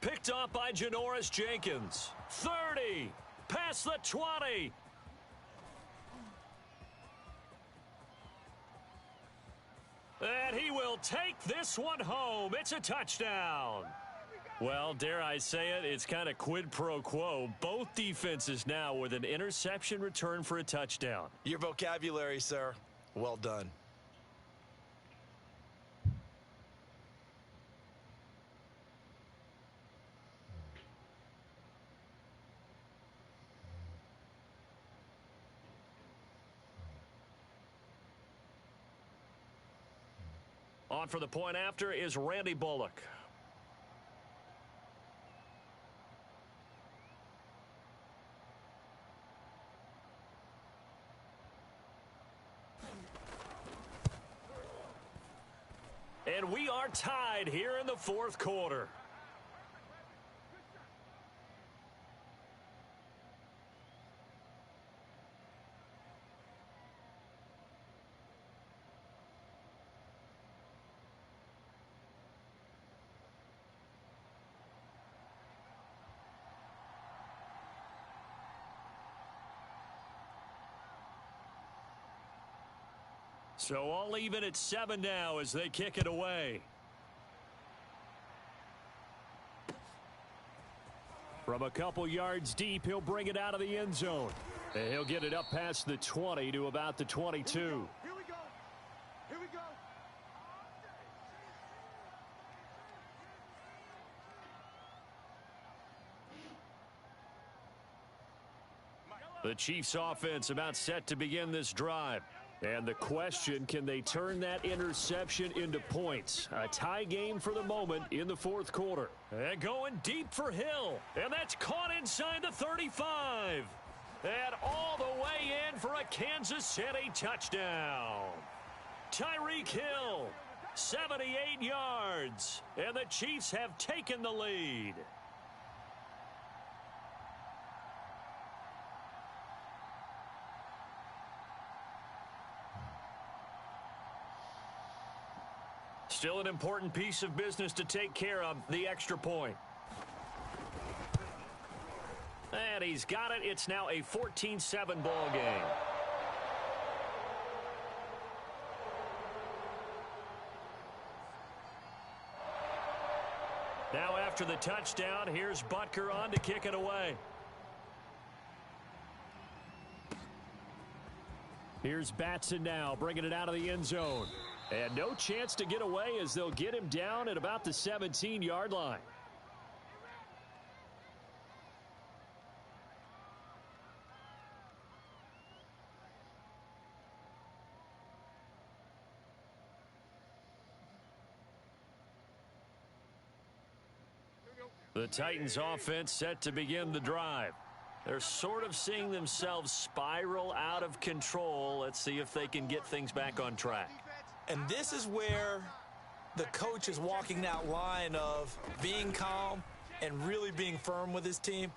Picked off by Janoris Jenkins. 30. Past the 20. And he will take this one home. It's a touchdown. Well, dare I say it, it's kind of quid pro quo. Both defenses now with an interception return for a touchdown. Your vocabulary, sir. Well done. On for the point after is Randy Bullock. And we are tied here in the 4th quarter. So all even at 7 now as they kick it away. From a couple yards deep, he'll bring it out of the end zone. And he'll get it up past the 20 to about the 22. Here we go. Here we go. The Chiefs offense about set to begin this drive. And the question, can they turn that interception into points? A tie game for the moment in the 4th quarter. And going deep for Hill. And that's caught inside the 35. And all the way in for a Kansas City touchdown. Tyreek Hill, 78 yards. And the Chiefs have taken the lead. Still an important piece of business to take care of, the extra point. And he's got it. It's now a 14-7 ball game. Now after the touchdown, here's Butker on to kick it away. Here's Batson now, bringing it out of the end zone. And no chance to get away as they'll get him down at about the 17-yard line. The Titans offense set to begin the drive. They're sort of seeing themselves spiral out of control. Let's see if they can get things back on track. And this is where the coach is walking that line of being calm and really being firm with his team.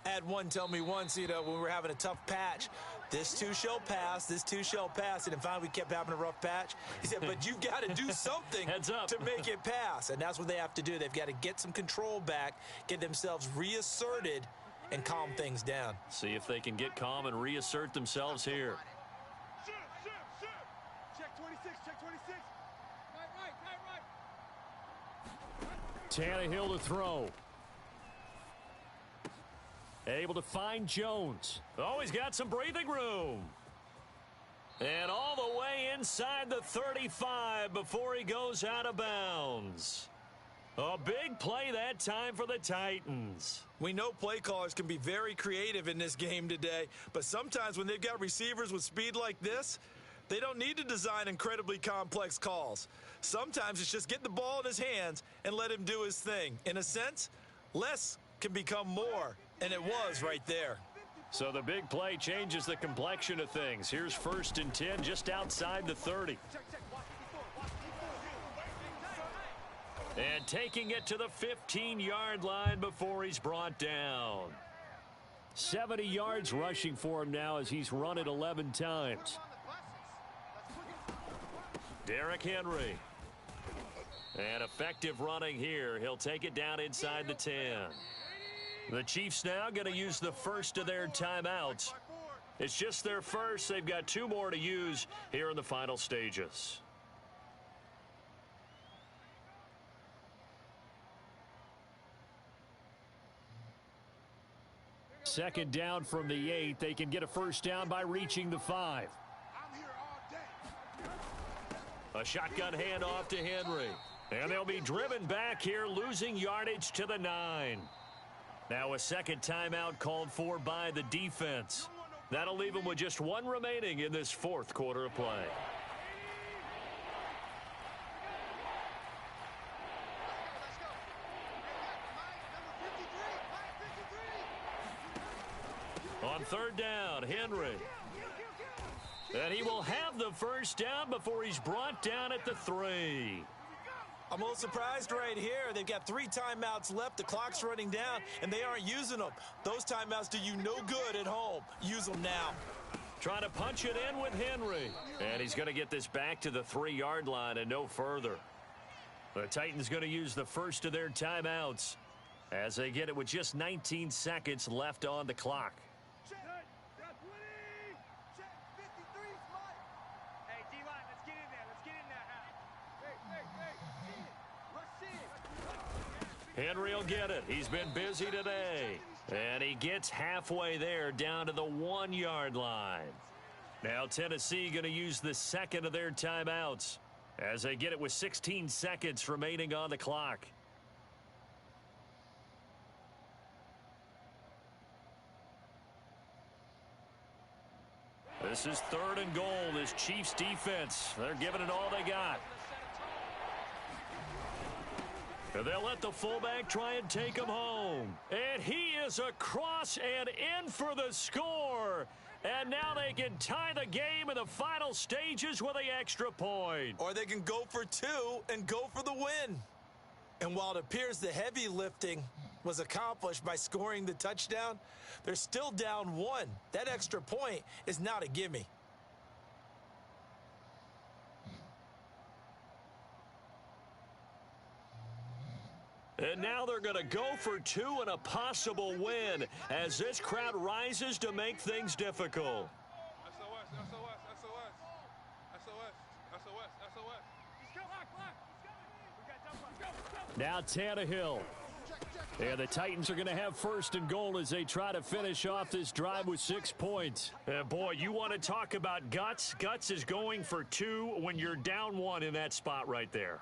I had one tell me once, when we were having a tough patch, this too shall pass, this too shall pass. And finally we kept having a rough patch. He said, but you've got to do something Heads up. to make it pass. And that's what they have to do. They've got to get some control back, get themselves reasserted, and calm things down. See if they can get calm and reassert themselves here. Check 26, check 26. Right. Tannehill to throw. Able to find Jones. Oh, he's got some breathing room. And all the way inside the 35 before he goes out of bounds. A big play that time for the Titans. We know play callers can be very creative in this game today, but sometimes when they've got receivers with speed like this, they don't need to design incredibly complex calls. Sometimes it's just get the ball in his hands and let him do his thing. In a sense, less can become more, and it was right there. So the big play changes the complexion of things. Here's 1st and 10 just outside the 30. And taking it to the 15-yard line before he's brought down. 70 yards rushing for him now as he's run it 11 times. Derrick Henry. And effective running here. He'll take it down inside the 10. The Chiefs now going to use the first of their timeouts. It's just their first. They've got 2 more to use here in the final stages. Second down from the 8. They can get a first down by reaching the 5. A shotgun handoff to Henry. And they'll be driven back here, losing yardage to the 9. Now a second timeout called for by the defense. That'll leave them with just 1 remaining in this 4th quarter of play. On 3rd down, Henry. And he will have the first down before he's brought down at the 3. I'm a little surprised right here. They've got 3 timeouts left. The clock's running down, and they aren't using them. Those timeouts do you no good at home. Use them now. Trying to punch it in with Henry. And he's going to get this back to the 3-yard line and no further. The Titans going to use the first of their timeouts as they get it with just 19 seconds left on the clock. Henry will get it. He's been busy today. And he gets halfway there down to the 1-yard line. Now Tennessee going to use the second of their timeouts as they get it with 16 seconds remaining on the clock. This is 3rd and goal. This Chiefs defense, they're giving it all they got. And they'll let the fullback try and take him home. And he is across and in for the score. And now they can tie the game in the final stages with the extra point. Or they can go for 2 and go for the win. And while it appears the heavy lifting was accomplished by scoring the touchdown, they're still down 1. That extra point is not a gimme. And now they're going to go for 2 and a possible win as this crowd rises to make things difficult. Now Tannehill. And the Titans are going to have 1st and goal as they try to finish off this drive with 6 points. Boy, you want to talk about guts. Guts is going for 2 when you're down 1 in that spot right there.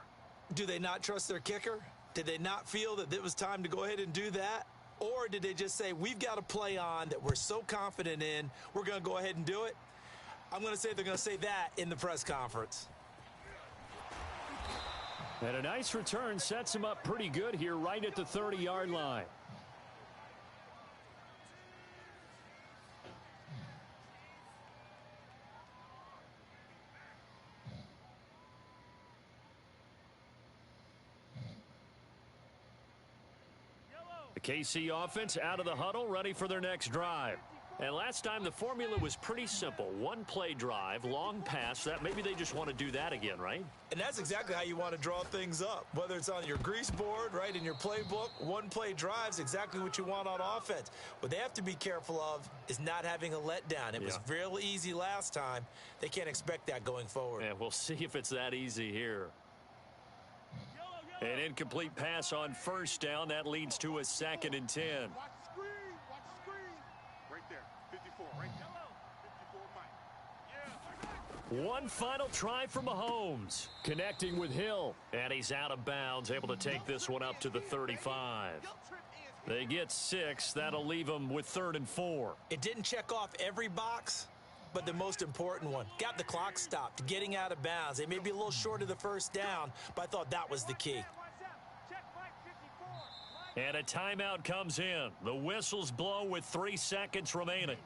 Do they not trust their kicker? Did they not feel that it was time to go ahead and do that? Or did they just say, we've got a play on that we're so confident in, we're going to go ahead and do it? I'm going to say they're going to say that in the press conference. And a nice return sets him up pretty good here right at the 30-yard line. The KC offense out of the huddle, ready for their next drive. And last time the formula was pretty simple. 1-play drive, long pass. That maybe they just want to do that again, right? And that's exactly how you want to draw things up. Whether it's on your grease board, right, in your playbook, 1-play drives exactly what you want on offense. What they have to be careful of is not having a letdown. It was real easy last time. They can't expect that going forward. And we'll see if it's that easy here. An incomplete pass on 1st down. That leads to a 2nd and 10. Watch the screen. Watch the screen. Right there. 54. Right there. 54, Mike. Yeah. One final try for Mahomes. Connecting with Hill. And he's out of bounds, able to take this one up to the 35. They get 6. That'll leave them with 3rd and 4. It didn't check off every box, but the most important one. Got the clock stopped, getting out of bounds. They may be a little short of the first down, but I thought that was the key. And a timeout comes in. The whistles blow with 3 seconds remaining.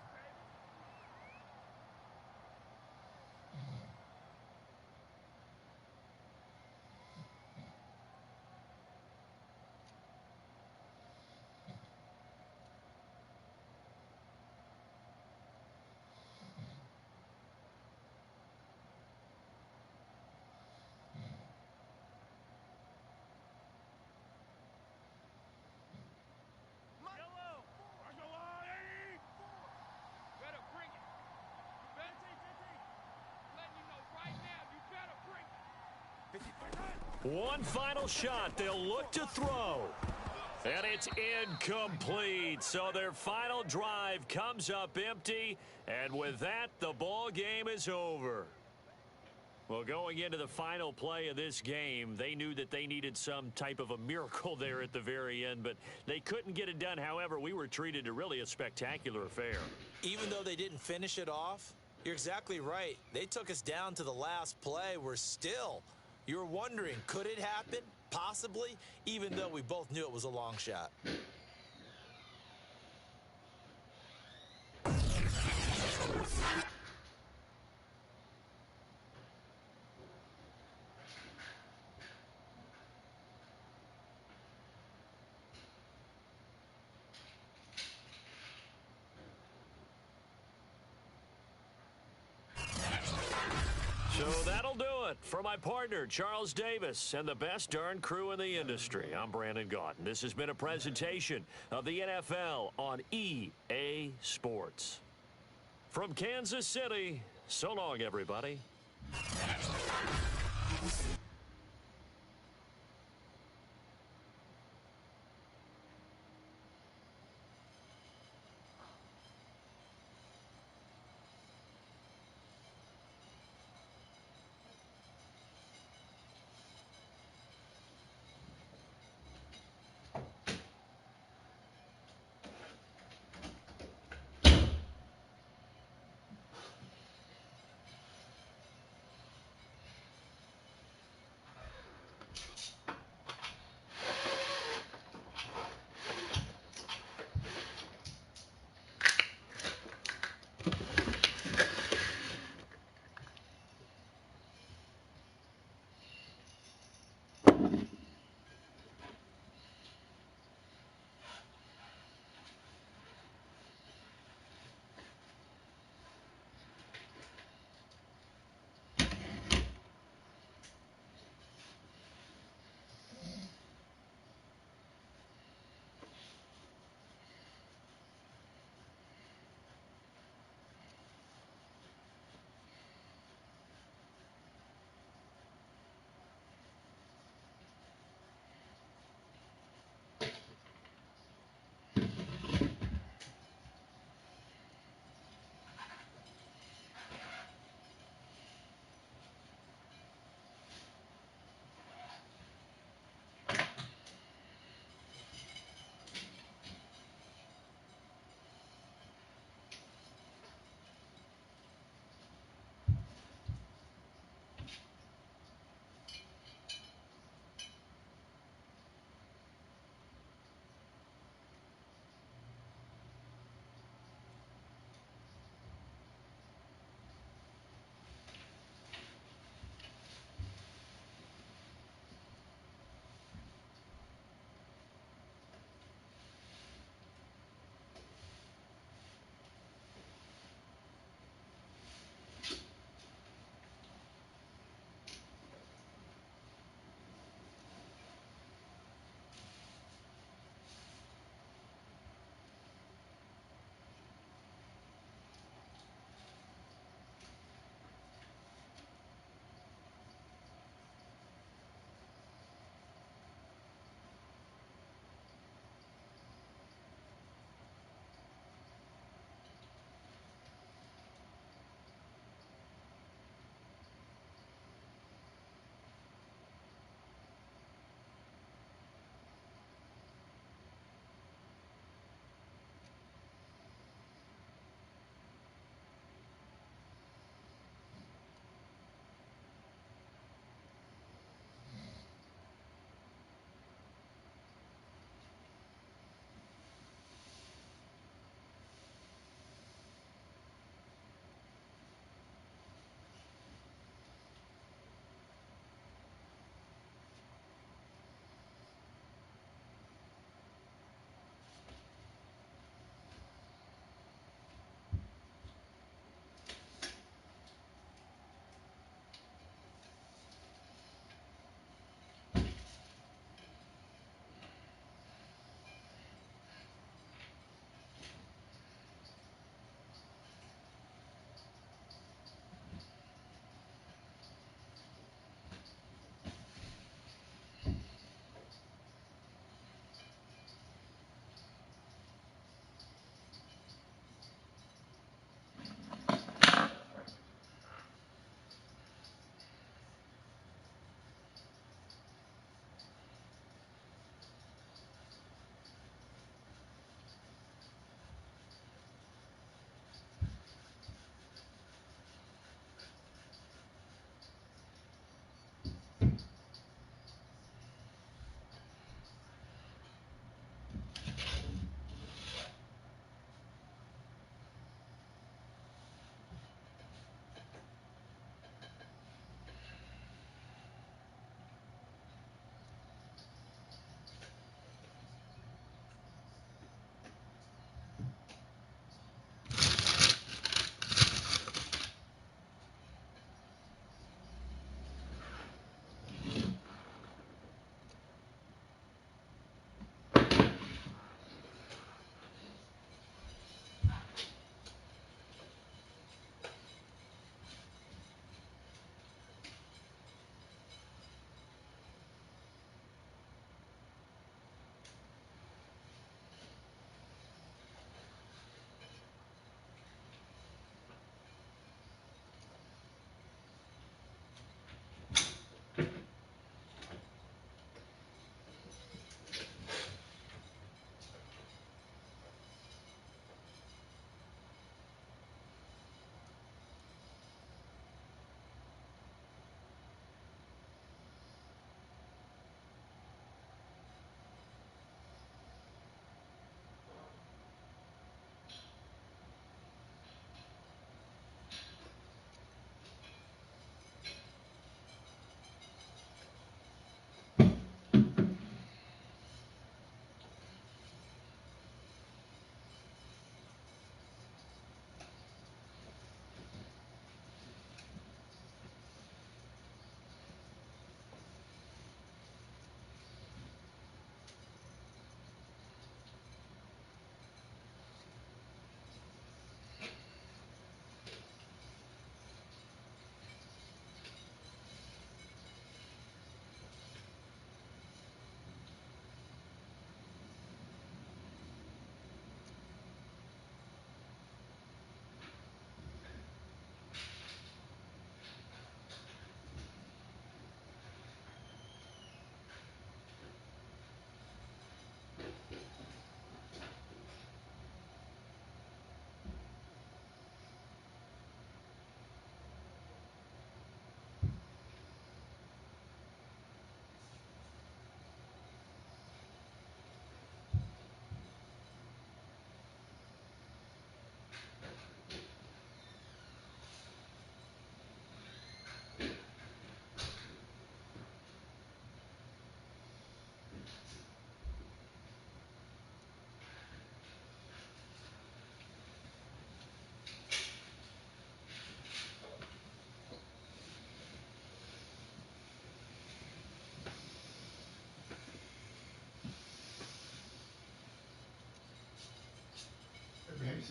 One final shot. They'll look to throw. And it's incomplete. So their final drive comes up empty. And with that, the ball game is over. Well, going into the final play of this game, they knew that they needed some type of a miracle there at the very end, but they couldn't get it done. However, we were treated to really a spectacular affair. Even though they didn't finish it off, you're exactly right. They took us down to the last play. We're still... You're wondering, could it happen? Possibly, even though we both knew it was a long shot. So that'll do it for my partner, Charles Davis, and the best darn crew in the industry. I'm Brandon Gaudin. This has been a presentation of the NFL on EA Sports. From Kansas City, so long, everybody.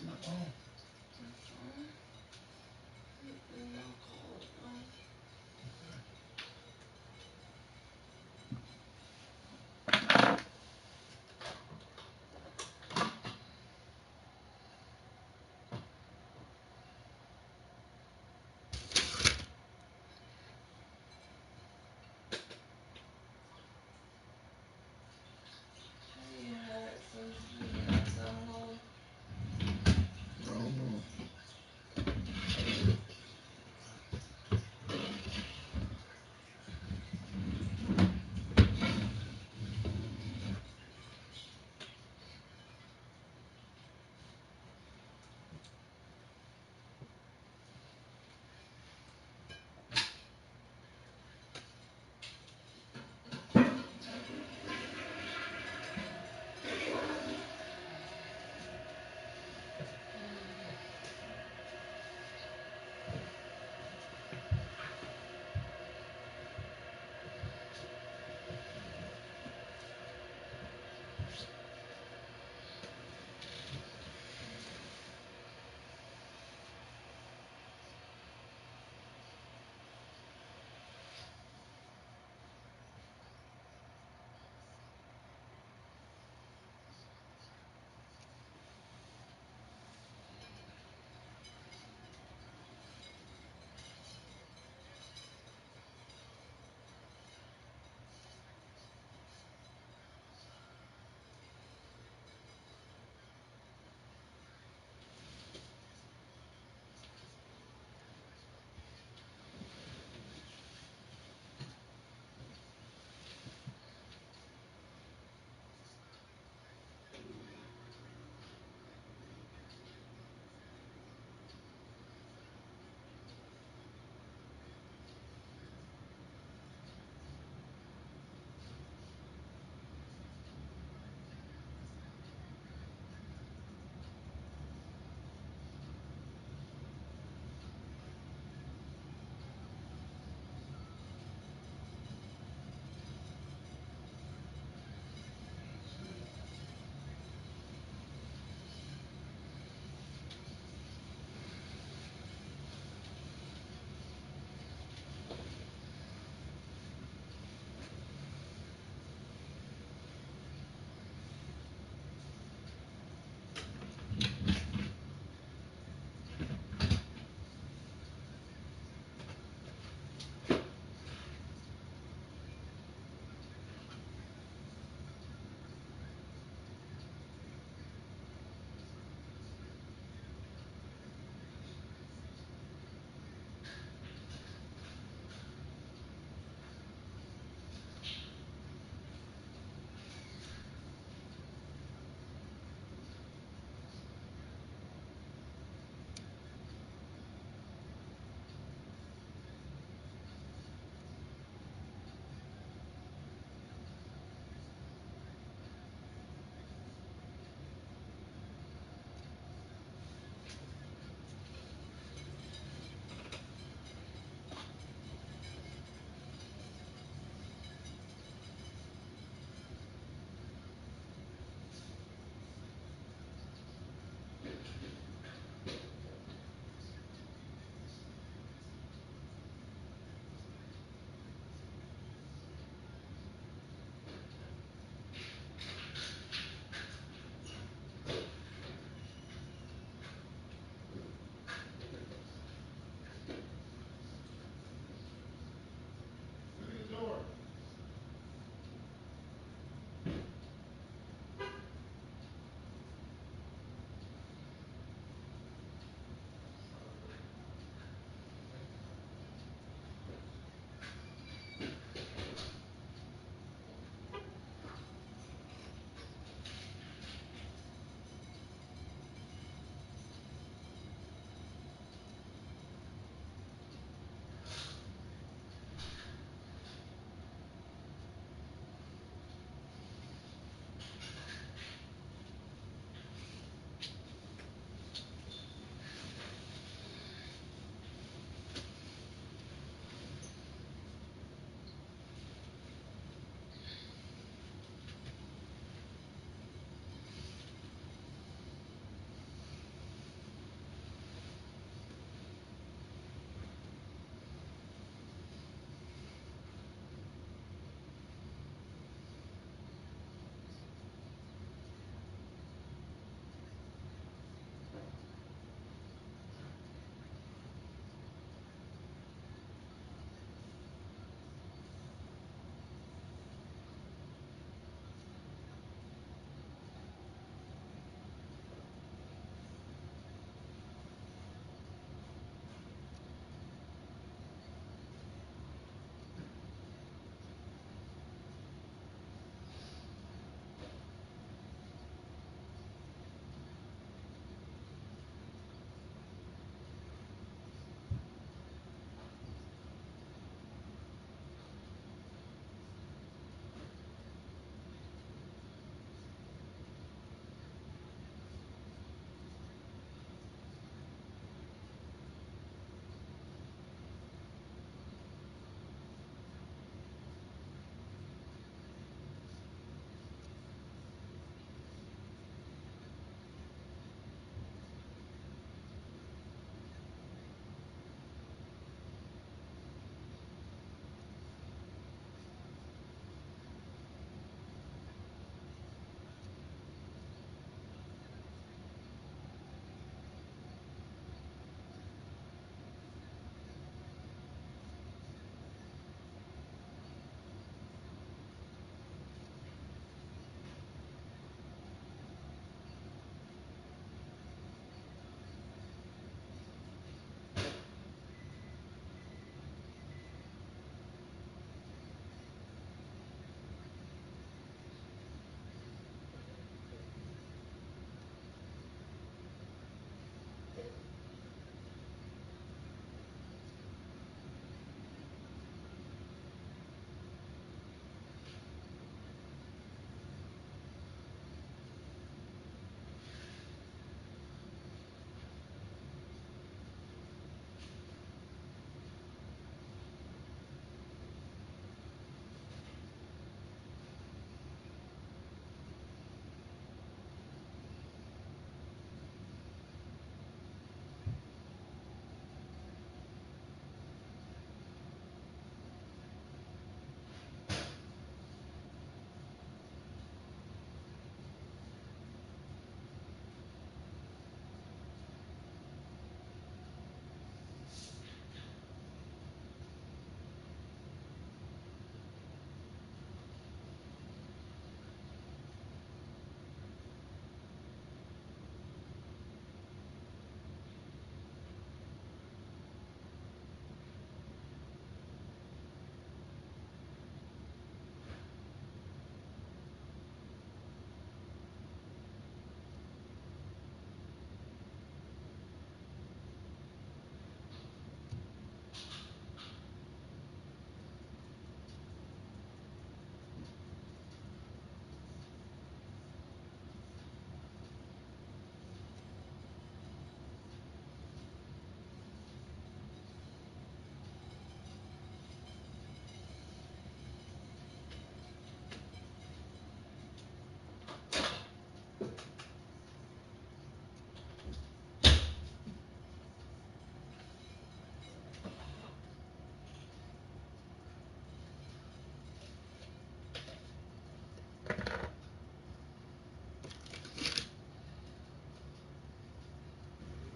to my phone.